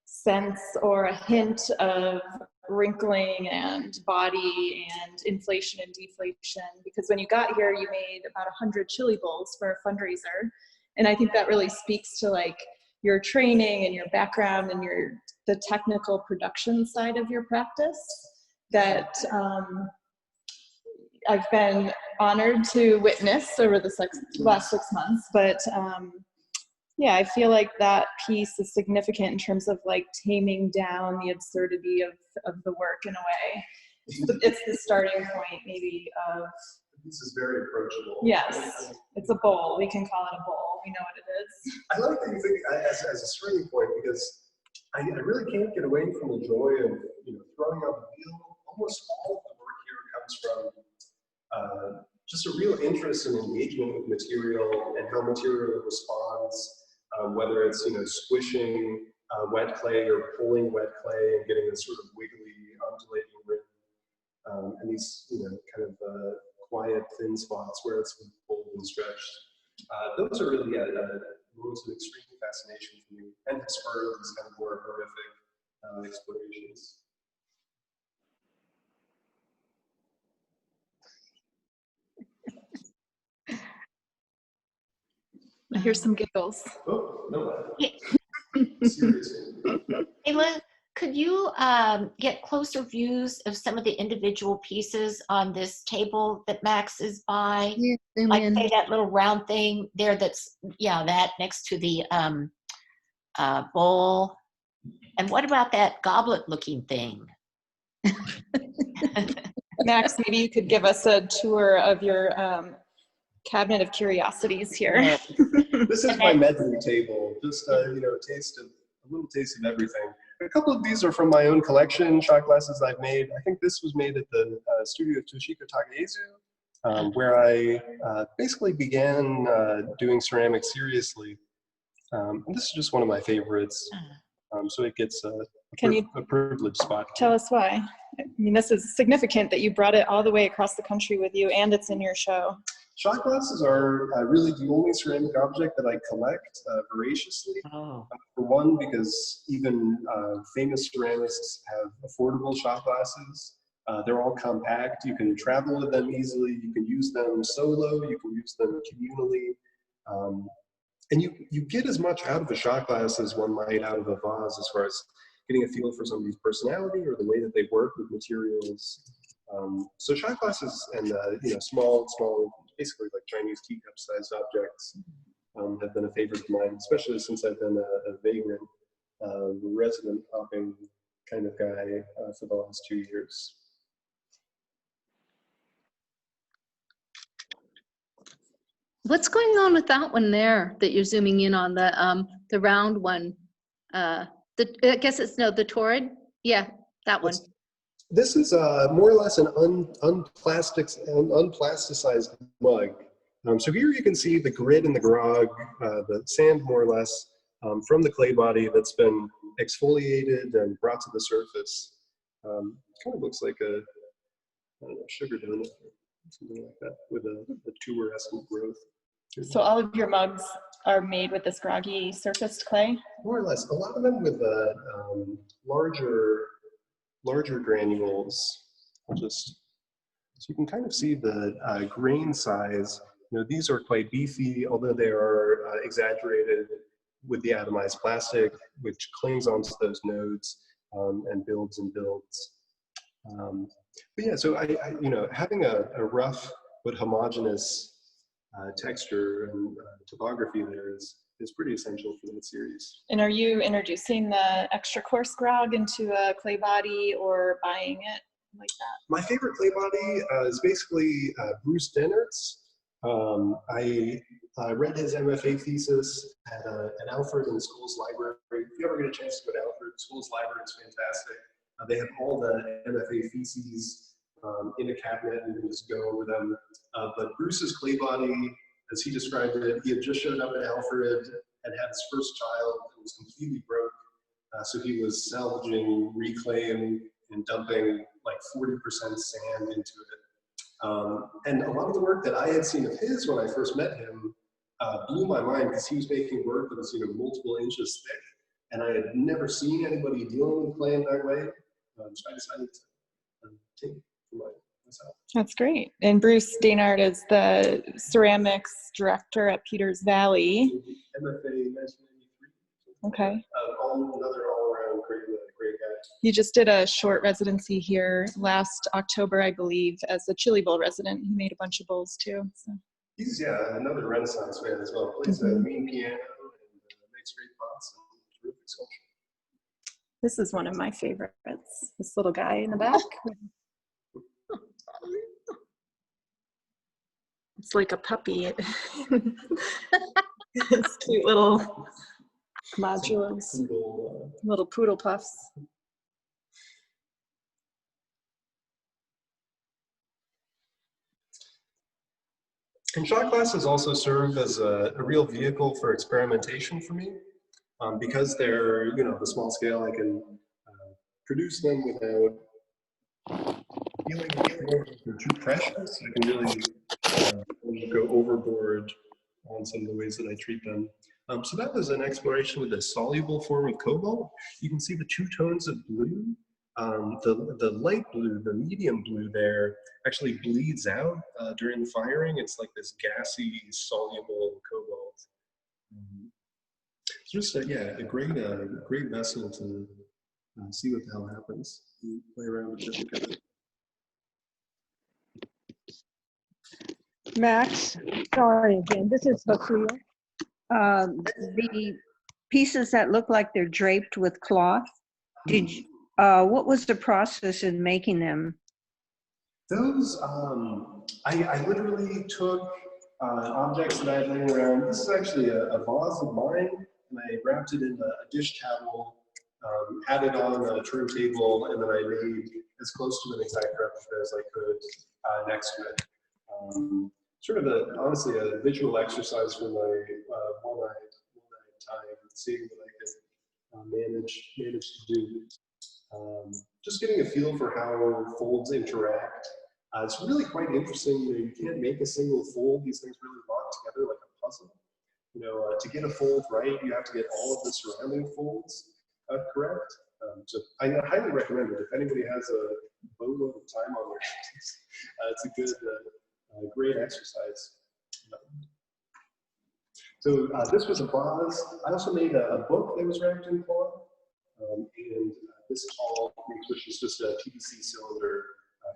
sense or a hint of wrinkling and body and inflation and deflation, because when you got here you made about 100 chili bowls for a fundraiser, and I think that really speaks to like your training and your background and the technical production side of your practice that I've been honored to witness over the last 6 months, but yeah, I feel like that piece is significant in terms of like taming down the absurdity of the work in a way. It's the starting point maybe of. This is very approachable. Yes, it's a bowl. We can call it a bowl. We know what it is. I like that you think as a starting point, because I really can't get away from the joy of throwing out the wheel. Almost all of the work here comes from just a real interest and engagement with material and how material responds, whether it's squishing wet clay or pulling wet clay and getting this sort of wiggly, undulating rim, and these kind of quiet, thin spots where it's been pulled and stretched. Those are really moments of extreme fascination for me, and have spurred these kind of more horrific explorations. I hear some giggles. Oh, no. Yeah. Seriously. Ayla, could you get closer views of some of the individual pieces on this table that Max is by? Yeah, Like say that little round thing there that's, that next to the bowl. And what about that goblet looking thing? Max, maybe you could give us a tour of your cabinet of curiosities here. This is my medley table, just a little taste of everything. A couple of these are from my own collection, shot glasses I've made. I think this was made at the studio of Toshiko Takaezu, where I basically began doing ceramics seriously. And this is just one of my favorites, so it gets a privileged spot. Tell us why. I mean, this is significant that you brought it all the way across the country with you, and it's in your show. Shot glasses are really the only ceramic object that I collect voraciously. Oh. For one, because even famous ceramists have affordable shot glasses. They're all compact. You can travel with them easily. You can use them solo. You can use them communally. And you get as much out of a shot glass as one might out of a vase, as far as getting a feel for somebody's personality or the way that they work with materials. So shot glasses and small, basically like Chinese teacup-sized objects have been a favorite of mine, especially since I've been a vagrant, resident hopping kind of guy for the last 2 years. What's going on with that one there that you're zooming in on, the round one? I guess it's the torrid. Yeah, that one. This is more or less an unplasticized mug. So here you can see the grit and the grog, the sand more or less from the clay body that's been exfoliated and brought to the surface. Kind of looks like a, I don't know, sugar donut or something like that with a tuberescent growth. So all of your mugs are made with this groggy surfaced clay? More or less. A lot of them with larger granules. So you can kind of see the grain size. You know, these are quite beefy, although they are exaggerated with the atomized plastic, which clings onto those nodes and builds and builds. But yeah, so I you know, having a rough but homogeneous texture and topography there is pretty essential for that series. And are you introducing the extra coarse grog into a clay body or buying it like that? My favorite clay body is basically Bruce Dennert's. I read his MFA thesis at Alfred in the school's library. If you ever get a chance to go to Alfred, the school's library is fantastic. They have all the MFA theses in a cabinet, and you can just go over them. But Bruce's clay body, as he described it, he had just showed up at Alfred and had his first child and was completely broke. So he was salvaging, reclaiming, and dumping like 40% sand into it. And a lot of the work that I had seen of his when I first met him blew my mind, because he was making work that was, you know, multiple inches thick, and I had never seen anybody dealing with clay in that way. So I decided to take it for myself. That's great. And Bruce Deinard is the ceramics director at Peters Valley. MFA 1993. Okay. Another all-around great guy. He just did a short residency here last October, I believe, as a chili bowl resident. He made a bunch of bowls too. So. He's, yeah, another Renaissance man as well. Plays a mean piano and makes great pots and terrific sculpture. This is one of my favorites. This little guy in the back. It's like a puppy. It's cute little modules, little poodle puffs. And shot glasses also serve as a real vehicle for experimentation for me. Because they're, you know, the small scale, I can produce them without feeling they're too precious. I can really go overboard on some of the ways that I treat them. So that was an exploration with a soluble form of cobalt. You can see the two tones of blue. The light blue, the medium blue there, actually bleeds out during the firing. It's like this gassy, soluble cobalt. Just yeah, a great vessel to see what the hell happens. You play around with different colors. Max, sorry again. This is Basuya. The pieces that look like they're draped with cloth. Did you, what was the process in making them? Those I literally took objects that I had laying around. This is actually a vase of mine. And I wrapped it in a dish towel, had it on a turntable, and then I made as close to an exact replica as I could next to it. Sort of honestly a visual exercise for my one-eyed time, seeing what I could manage to do. Just getting a feel for how folds interact. It's really quite interesting. You can't make a single fold. These things really lock together like a puzzle. You know, to get a fold right, you have to get all of the surrounding folds correct. So I highly recommend it. If anybody has a boatload of time on their hands, it's a good, great exercise. So this was a vase. I also made a book that was wrapped in cloth. And this tall, which is just a PVC cylinder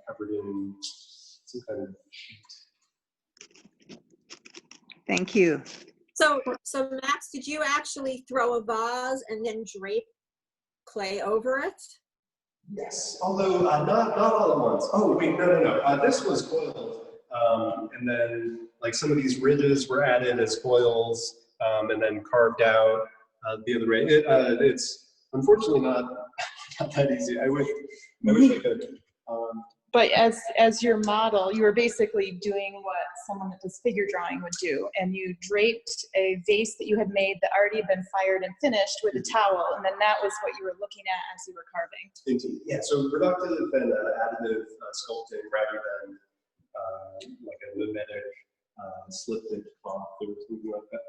covered in some kind of sheet. Thank you. So Max, did you actually throw a vase and then drape clay over it? Yes, although not all at once. Oh wait, no. This was coiled, and then like some of these ridges were added as coils, and then carved out the other way. It's unfortunately not that easy. I wish I could. but as your model, you were basically doing what someone that does figure drawing would do, and you draped a vase that you had made that already had been fired and finished with a towel, and then that was what you were looking at as you were carving. Indeed, yeah. So reductive and additive sculpting rather than like a mimetic slip-stitch cloth or something like that.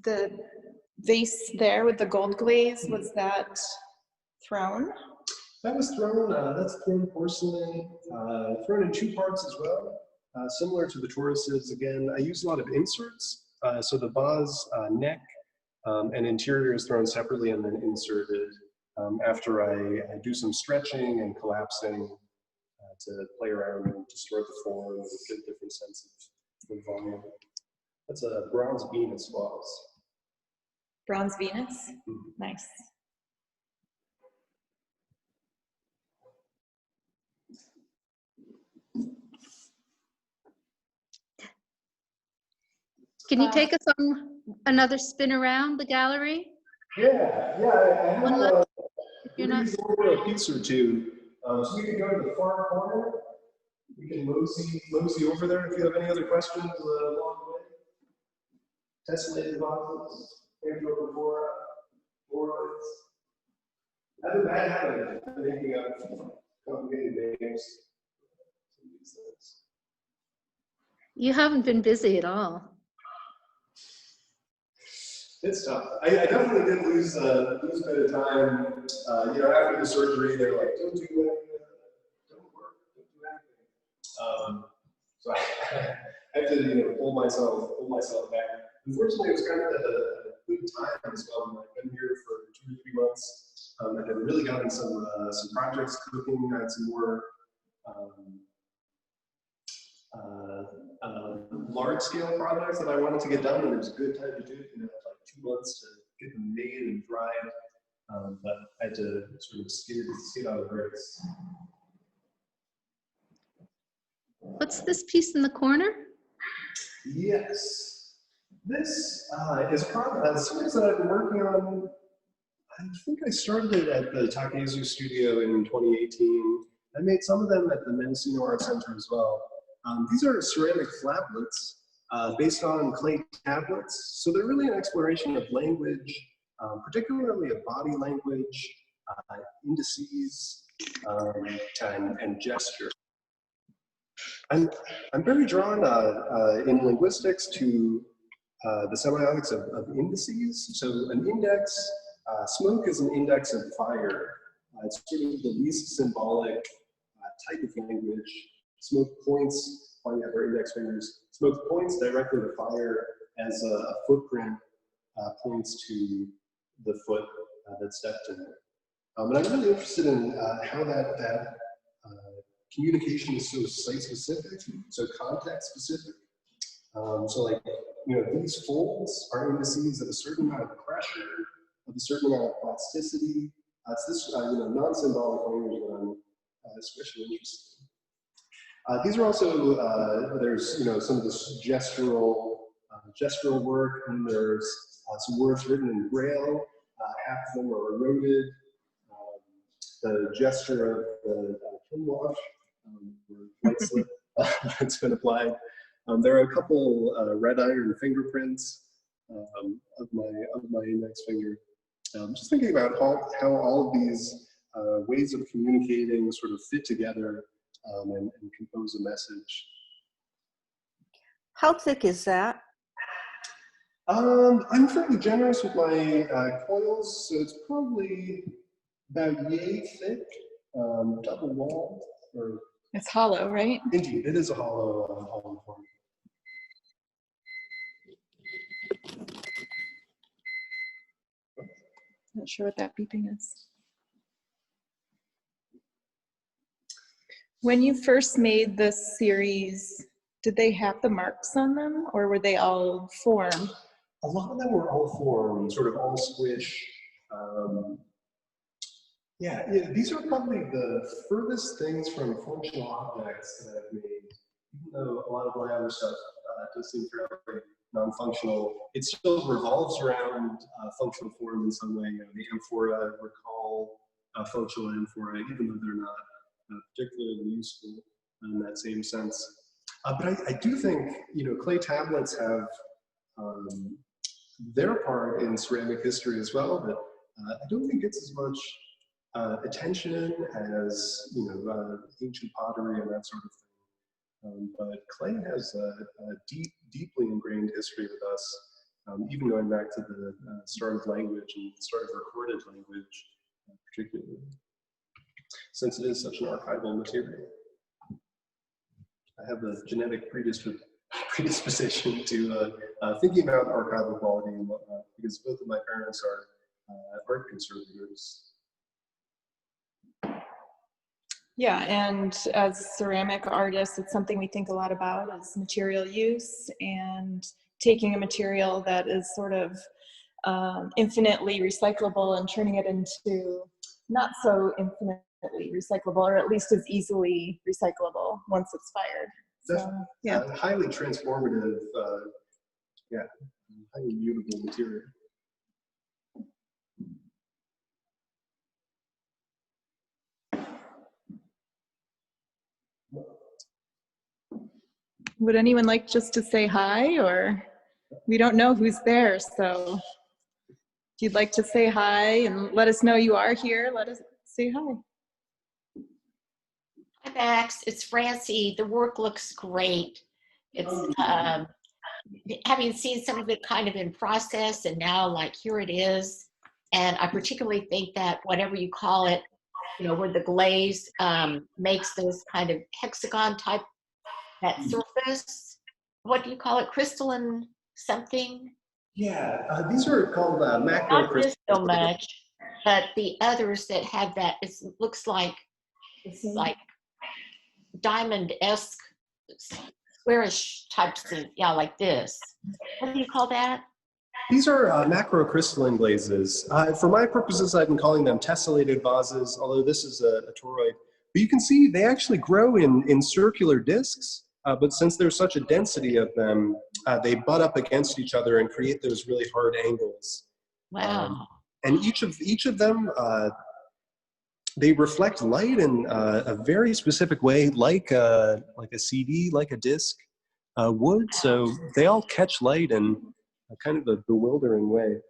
The vase there with the gold glaze, was that thrown? That was thrown, that's thrown porcelain, thrown in two parts as well. Similar to the Tauruses, again, I use a lot of inserts. So the vase neck and interior is thrown separately and then inserted after I do some stretching and collapsing to play around and distort the form and get a different sense of volume. That's a bronze Venus vase. Bronze Venus? Nice. Can you take us on another spin around the gallery? Yeah, I have One left. You're not. over a piece or two. So we can go to the far corner. We can mosey over there if you have any other questions along the way. Tessellated boxes, amphora, boards. I have a bad habit of making up complicated names. You haven't been busy at all. It's tough. I definitely did lose a bit of time. After the surgery, they're like, don't do anything, don't work, don't do anything. So I have to, pull myself back. Unfortunately, it was kind of at a good time as well. I've been here for 2 or 3 months. I've really gotten some projects cooking. I had some more large-scale projects that I wanted to get done, and it was a good time to do it. Like 2 months to get them made and dried, but I had to sort of skid on the brakes. What's this piece in the corner? Yes, this is probably a series that I've been working on. I think I started it at the Takezu studio in 2018. I made some of them at the Mendocino Art Center as well. These are ceramic flaplets based on clay tablets. So they're really an exploration of language, particularly of body language, indices, and gesture. I'm very drawn in linguistics to the semiotics of indices. So an index, smoke is an index of fire. It's sort of the least symbolic type of language. Smoke points, pointing at our index fingers, smoke points directly to fire as a footprint points to the foot that's stepped in it. And I'm really interested in how that communication is so site-specific, so context-specific. So like, these folds are indices of a certain amount of pressure, of a certain amount of plasticity. It's this, non-symbolic language that I'm especially interested in. These are also, there's, some of this gestural work, and there's some words written in Braille. Half of them are eroded. The gesture of the pin wash, white slip that's been applied. There are a couple red iron fingerprints of my index finger. Just thinking about how all of these ways of communicating sort of fit together and compose a message. How thick is that? I'm fairly generous with my coils, so it's probably about yay thick, double walled. It's hollow, right? Indeed, it is a hollow form. Not sure what that beeping is. When you first made this series, did they have the marks on them, or were they all form? A lot of them were all form, sort of all squish. Yeah, these are probably the furthest things from functional objects that I've made. even though a lot of my other stuff does seem fairly non-functional, it still revolves around functional form in some way. You know, the amphorae recall functional amphorae, even though they're not particularly useful in that same sense. But I do think, you know, clay tablets have their part in ceramic history as well, but I don't think it's as much attention as, you know, ancient pottery and that sort of thing. But clay has a deeply ingrained history with us, even going back to the start of language and the start of recorded language, particularly, since it is such an archival material. I have a genetic predisposition to thinking about archival quality and whatnot, because both of my parents are art conservators. Yeah, and as ceramic artists, it's something we think a lot about is material use and taking a material that is sort of infinitely recyclable and turning it into not so infinitely recyclable, or at least as easily recyclable once it's fired. So, yeah. Highly transformative, yeah, highly mutable material. Would anyone like just to say hi, or we don't know who's there, so if you'd like to say hi and let us know you are here, let us say hi. Hi, Max. It's Francie. The work looks great. It's having seen some of it kind of in process, and now like here it is. And I particularly think that whatever you call it, you know, where the glaze makes those kind of hexagon type, that surface, what do you call it? Crystalline something? Yeah, these are called macro Not crystals. this so much, but the others that have that, it looks like, it's like diamond-esque, squarish types of, yeah, like this. What do you call that? These are macrocrystalline glazes. For my purposes, I've been calling them tessellated vases, although this is a toroid. But you can see they actually grow in circular discs, but since there's such a density of them, they butt up against each other and create those really hard angles. Wow. And each of them, they reflect light in a very specific way, like a CD, like a disc would. So they all catch light in a kind of a bewildering way.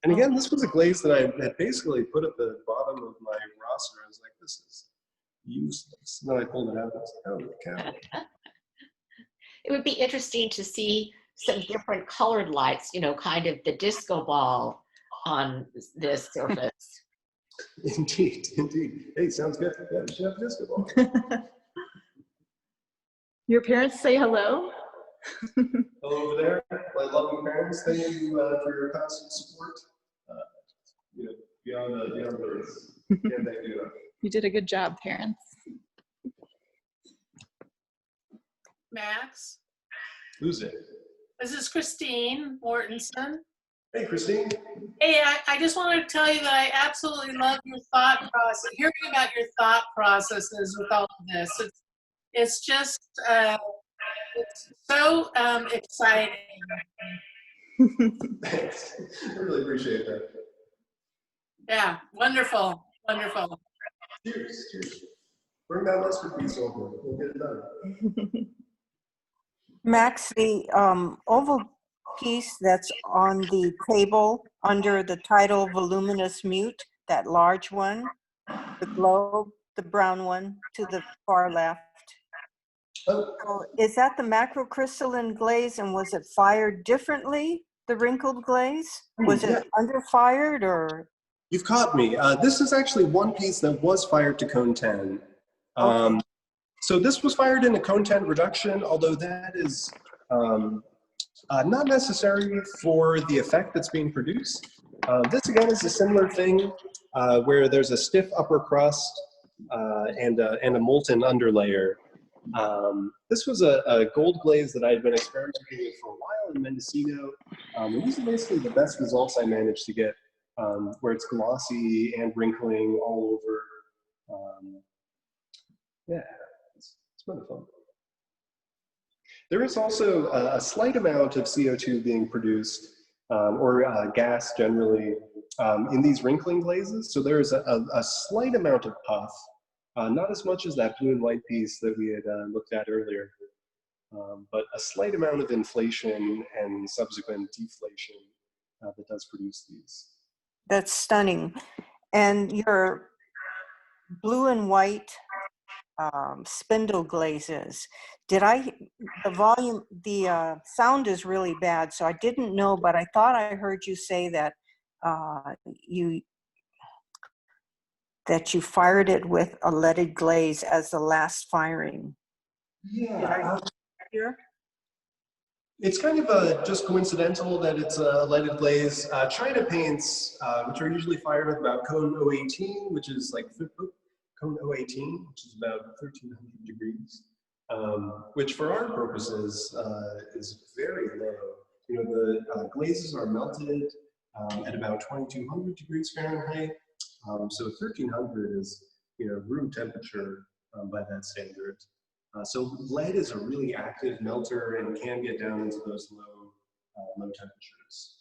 And again, this was a glaze that I had basically put at the bottom of my roster. I was like, this is useless. And then I pulled it out and I was like, holy cow. It would be interesting to see some different colored lights, you know, kind of the disco ball on this surface. Indeed, indeed. Hey, sounds good. Yeah, we should have a disco ball. Your parents say hello. Hello over there, my loving parents. Thank you for your constant support. You know, beyond the earth. Yeah, thank you. You did a good job, parents. Max. Who's it? This is Christine Mortensen. Hey, Christine. Hey, I just wanted to tell you that I absolutely love your thought process, hearing about your thought processes with all of this. It's just, it's so exciting. Thanks. I really appreciate that. Yeah, wonderful, wonderful. Cheers, cheers. Bring that mustard piece over. We'll get it done. Max, the oval piece that's on the table under the title Voluminous Mute, that large one, the globe, the brown one to the far left. Oh. So is that the macrocrystalline glaze, and was it fired differently, the wrinkled glaze? Was it under fired or? You've caught me. This is actually one piece that was fired to cone 10. Okay. So this was fired in a cone 10 reduction, although that is not necessary for the effect that's being produced. This again is a similar thing where there's a stiff upper crust and a molten underlayer. This was a gold glaze that I had been experimenting with for a while in Mendocino. And these are basically the best results I managed to get, where it's glossy and wrinkling all over. Yeah, it's really fun. There is also a slight amount of CO2 being produced, or gas generally, in these wrinkling glazes. So there's a slight amount of puff, not as much as that blue and white piece that we had looked at earlier, but a slight amount of inflation and subsequent deflation that does produce these. That's stunning. And your blue and white spindle glazes, the sound is really bad, so I didn't know, but I thought I heard you say that you fired it with a leaded glaze as the last firing. Yeah. It's kind of just coincidental that it's a leaded glaze. China paints, which are usually fired with about cone 018, which is like cone 018, which is about 1300 degrees, which for our purposes is very low. You know, the glazes are melted at about 2200 degrees Fahrenheit. So 1300 is, you know, room temperature by that standard. So lead is a really active melter and can get down into those low temperatures.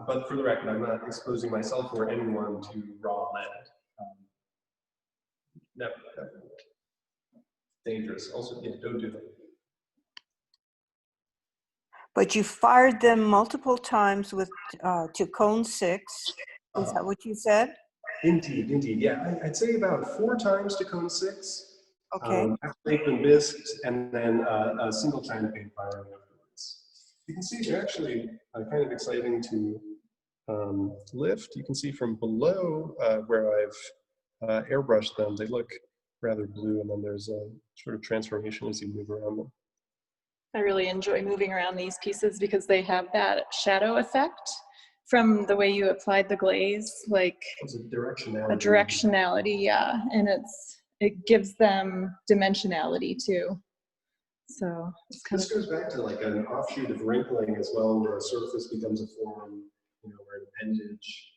But for the record, I'm not exposing myself or anyone to raw lead. Never. Dangerous. Also, yeah, don't do that. But you fired them multiple times with to cone 6. Is that what you said? Indeed. Yeah, I'd say about 4 times to cone 6. Okay. After they've been bisqued, and then a single China paint firing afterwards. You can see they're actually kind of exciting to lift. You can see from below where I've airbrushed them, they look rather blue, and then there's a sort of transformation as you move around them. I really enjoy moving around these pieces because they have that shadow effect from the way you applied the glaze, like it's a directionality. A directionality, yeah, and it gives them dimensionality too. So it's kind this goes back to like an offshoot of wrinkling as well, where a surface becomes a form, you know, where an appendage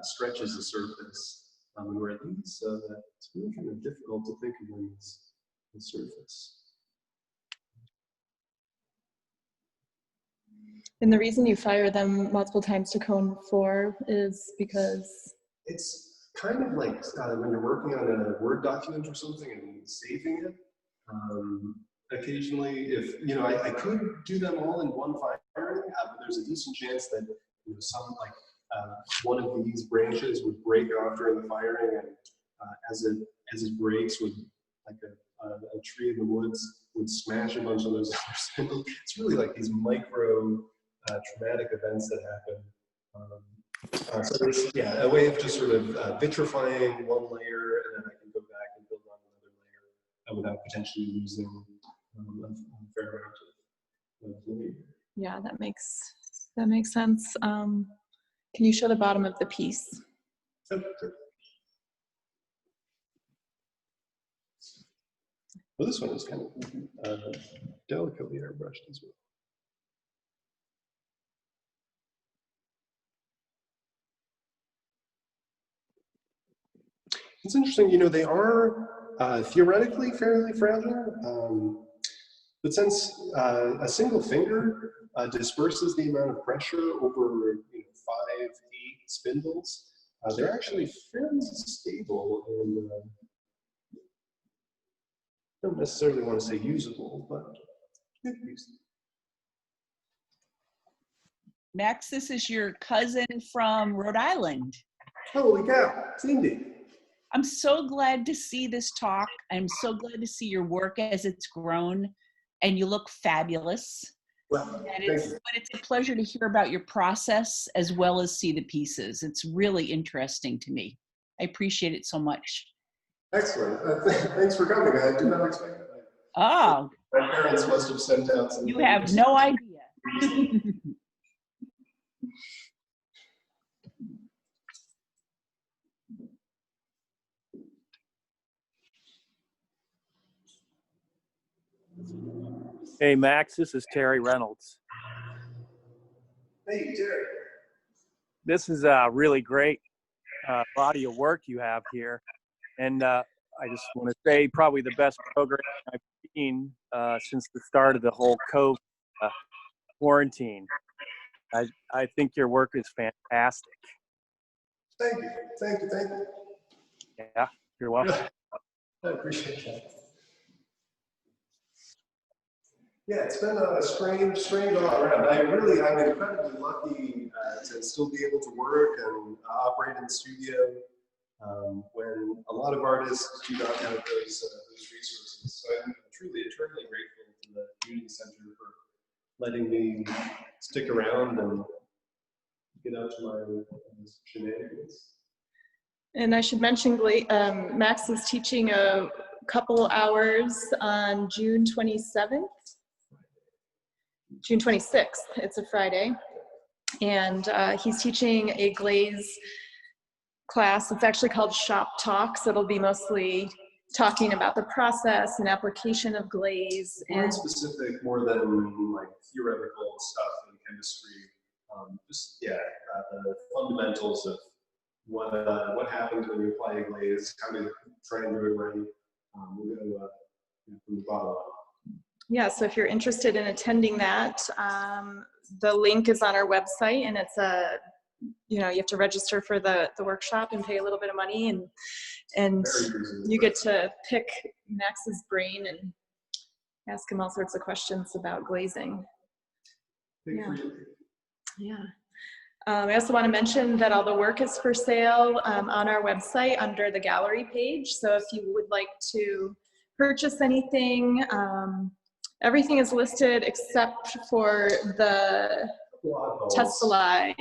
stretches a surface. Where these, it's really kind of difficult to think of them as the surface. And the reason you fire them multiple times to cone 4 is because? It's kind of like when you're working on a Word document or something and saving it. Occasionally, if, you know, I could do them all in one firing, but there's a decent chance that, you know, some, like, one of these branches would break off during the firing, and as it breaks, would, like a tree in the woods, would smash a bunch of those other spindles. It's really like these micro traumatic events that happen. So there's, yeah, a way of just sort of vitrifying one layer, and then I can go back and build on another layer without potentially losing a fair amount of fluid. Yeah, that makes sense. Can you show the bottom of the piece? Oh, sure. Well, this one is kind of delicately airbrushed as well. It's interesting, you know, they are theoretically fairly fragile, but since a single finger disperses the amount of pressure over, you know, 5, 8 spindles, they're actually fairly stable and don't necessarily want to say usable, but usable. Max, this is your cousin from Rhode Island. Holy cow, Cindy. I'm so glad to see this talk. I'm so glad to see your work as it's grown, and you look fabulous. Well, but it's a pleasure to hear about your process as well as see the pieces. It's really interesting to me. I appreciate it so much. Excellent. Thanks for coming. I did not expect that. Oh. My parents must have sent out some. You have no idea. Hey, Max, this is Terry Reynolds. Hey, Terry. This is a really great body of work you have here. And I just want to say probably the best program I've since the start of the whole COVID quarantine. I think your work is fantastic. Thank you, thank you, thank you. Yeah, you're welcome. I appreciate that. Yeah, it's been a strange all around. I'm incredibly lucky to still be able to work and operate in the studio when a lot of artists do not have those resources. So I'm truly eternally grateful to the Community Center for letting me stick around and get out to my shenanigans. And I should mention, Max is teaching a couple hours on June 26th. It's a Friday. And he's teaching a glaze class. It's actually called Shop Talks. It'll be mostly talking about the process and application of glaze. More specific, more than like theoretical stuff in chemistry. The fundamentals of what happens when you apply a glaze, how to try and do it right. We'll go from the bottom up. Yeah, so if you're interested in attending that, the link is on our website, and it's you have to register for the workshop and pay a little bit of money, and you get to pick Max's brain and ask him all sorts of questions about glazing. Yeah. I also want to mention that all the work is for sale on our website under the gallery page. So if you would like to purchase anything, everything is listed except for the tessellai.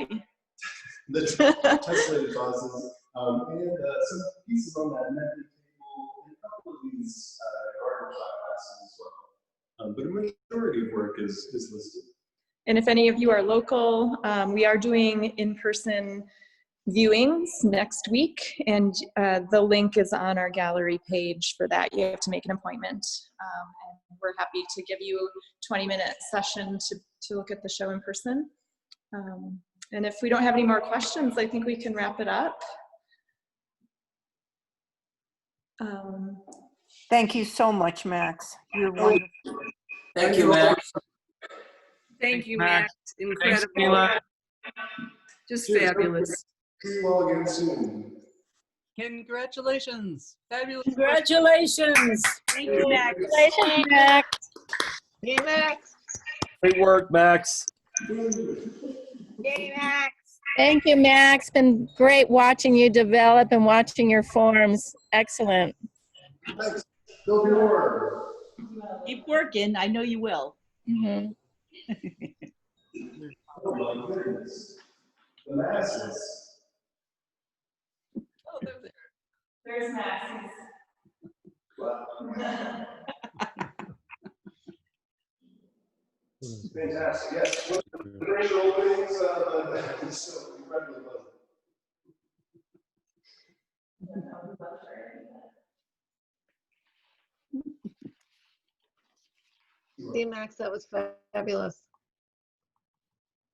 The tessellated vases, and some pieces on that method table, and a couple of these garden classes as well. But a majority of work is listed. And if any of you are local, we are doing in-person viewings next week, and the link is on our gallery page for that. You have to make an appointment, and we're happy to give you a 20-minute session to look at the show in person. And if we don't have any more questions, I think we can wrap it up. Thank you so much, Max. You're wonderful. Thank you, Max. Thank you, Max. Incredible. Thanks, Just fabulous. See you all again soon. Congratulations. Fabulous. Congratulations. Thank you, Max. Congratulations, Max. Hey, Max. Great work, Max. Hey, Max. Thank you, Max. Been great watching you develop and watching your forms. Excellent. Thanks. Go more. Keep working. I know you will. Mm-hmm. Oh my goodness. The masses. Oh, they're there. There's Max. Wow. Fantastic. Yes. Great openings. It's so incredibly pleasant. See, Max, that was fabulous.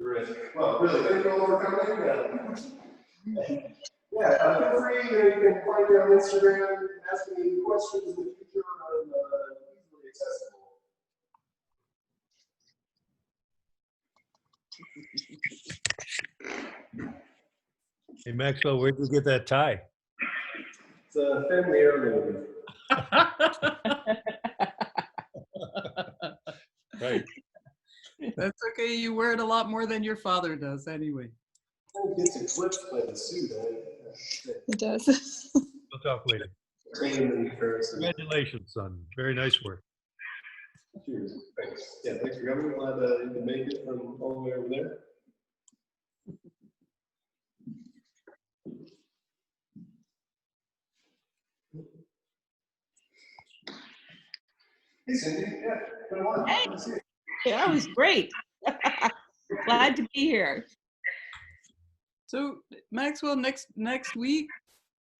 Terrific. Well, really, thank you all for coming. Feel free. You can find me on Instagram. Ask me questions in the future. I'm easily accessible. Hey, Maxwell, where'd you get that tie? It's a family heirloom. Right. That's okay. You wear it a lot more than your father does anyway. It gets eclipsed by the suit. It does. We'll talk later. Congratulations, son. Very nice work. Cheers. Thanks. Yeah, thanks for coming. Glad you could make it from all the way over there. Hey, Cindy. Yeah, been a while. Hey. Yeah, it was great. Glad to be here. So, Maxwell, next week,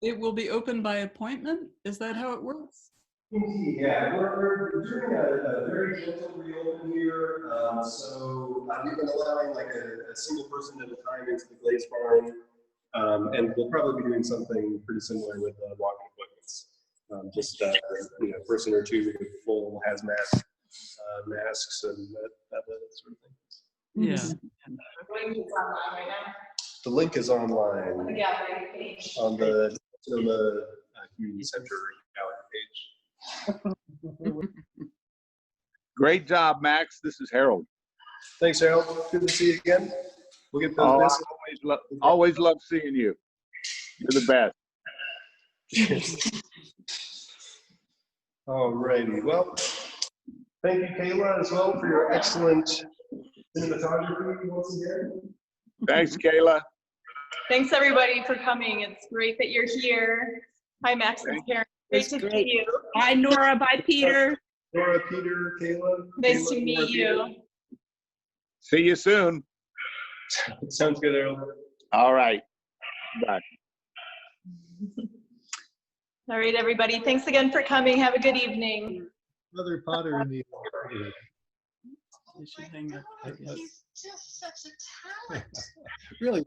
it will be open by appointment? Is that how it works? Indeed, yeah. We're doing a very gentle reopen here. So we've been allowing like a single person at a time into the glaze barn. And we'll probably be doing something pretty similar with walking appointments. Just a person or two full hazmat masks and that sort of thing. Yeah. The link is online on the Sonoma Community Center gallery page. Great job, Max. This is Harold. Thanks, Harold. Good to see you again. We'll get those Oh, biscuits. I always love seeing you. You're the best. All righty. Well, thank you, Kayla, as well, for your excellent cinematography once again. Thanks, Kayla. Thanks, everybody, for coming. It's great that you're here. Hi, Max and Karen. Great to see you. Bye, Nora. Bye, Peter. Nora, Peter, Kayla. Nice Kayla, to meet Nora, you. Peter. See you soon. Sounds good, Harold. All right. Bye. All right, everybody. Thanks again for coming. Have a good evening. Another Potter in the You should hang up. I guess. He's just such a talent. Really.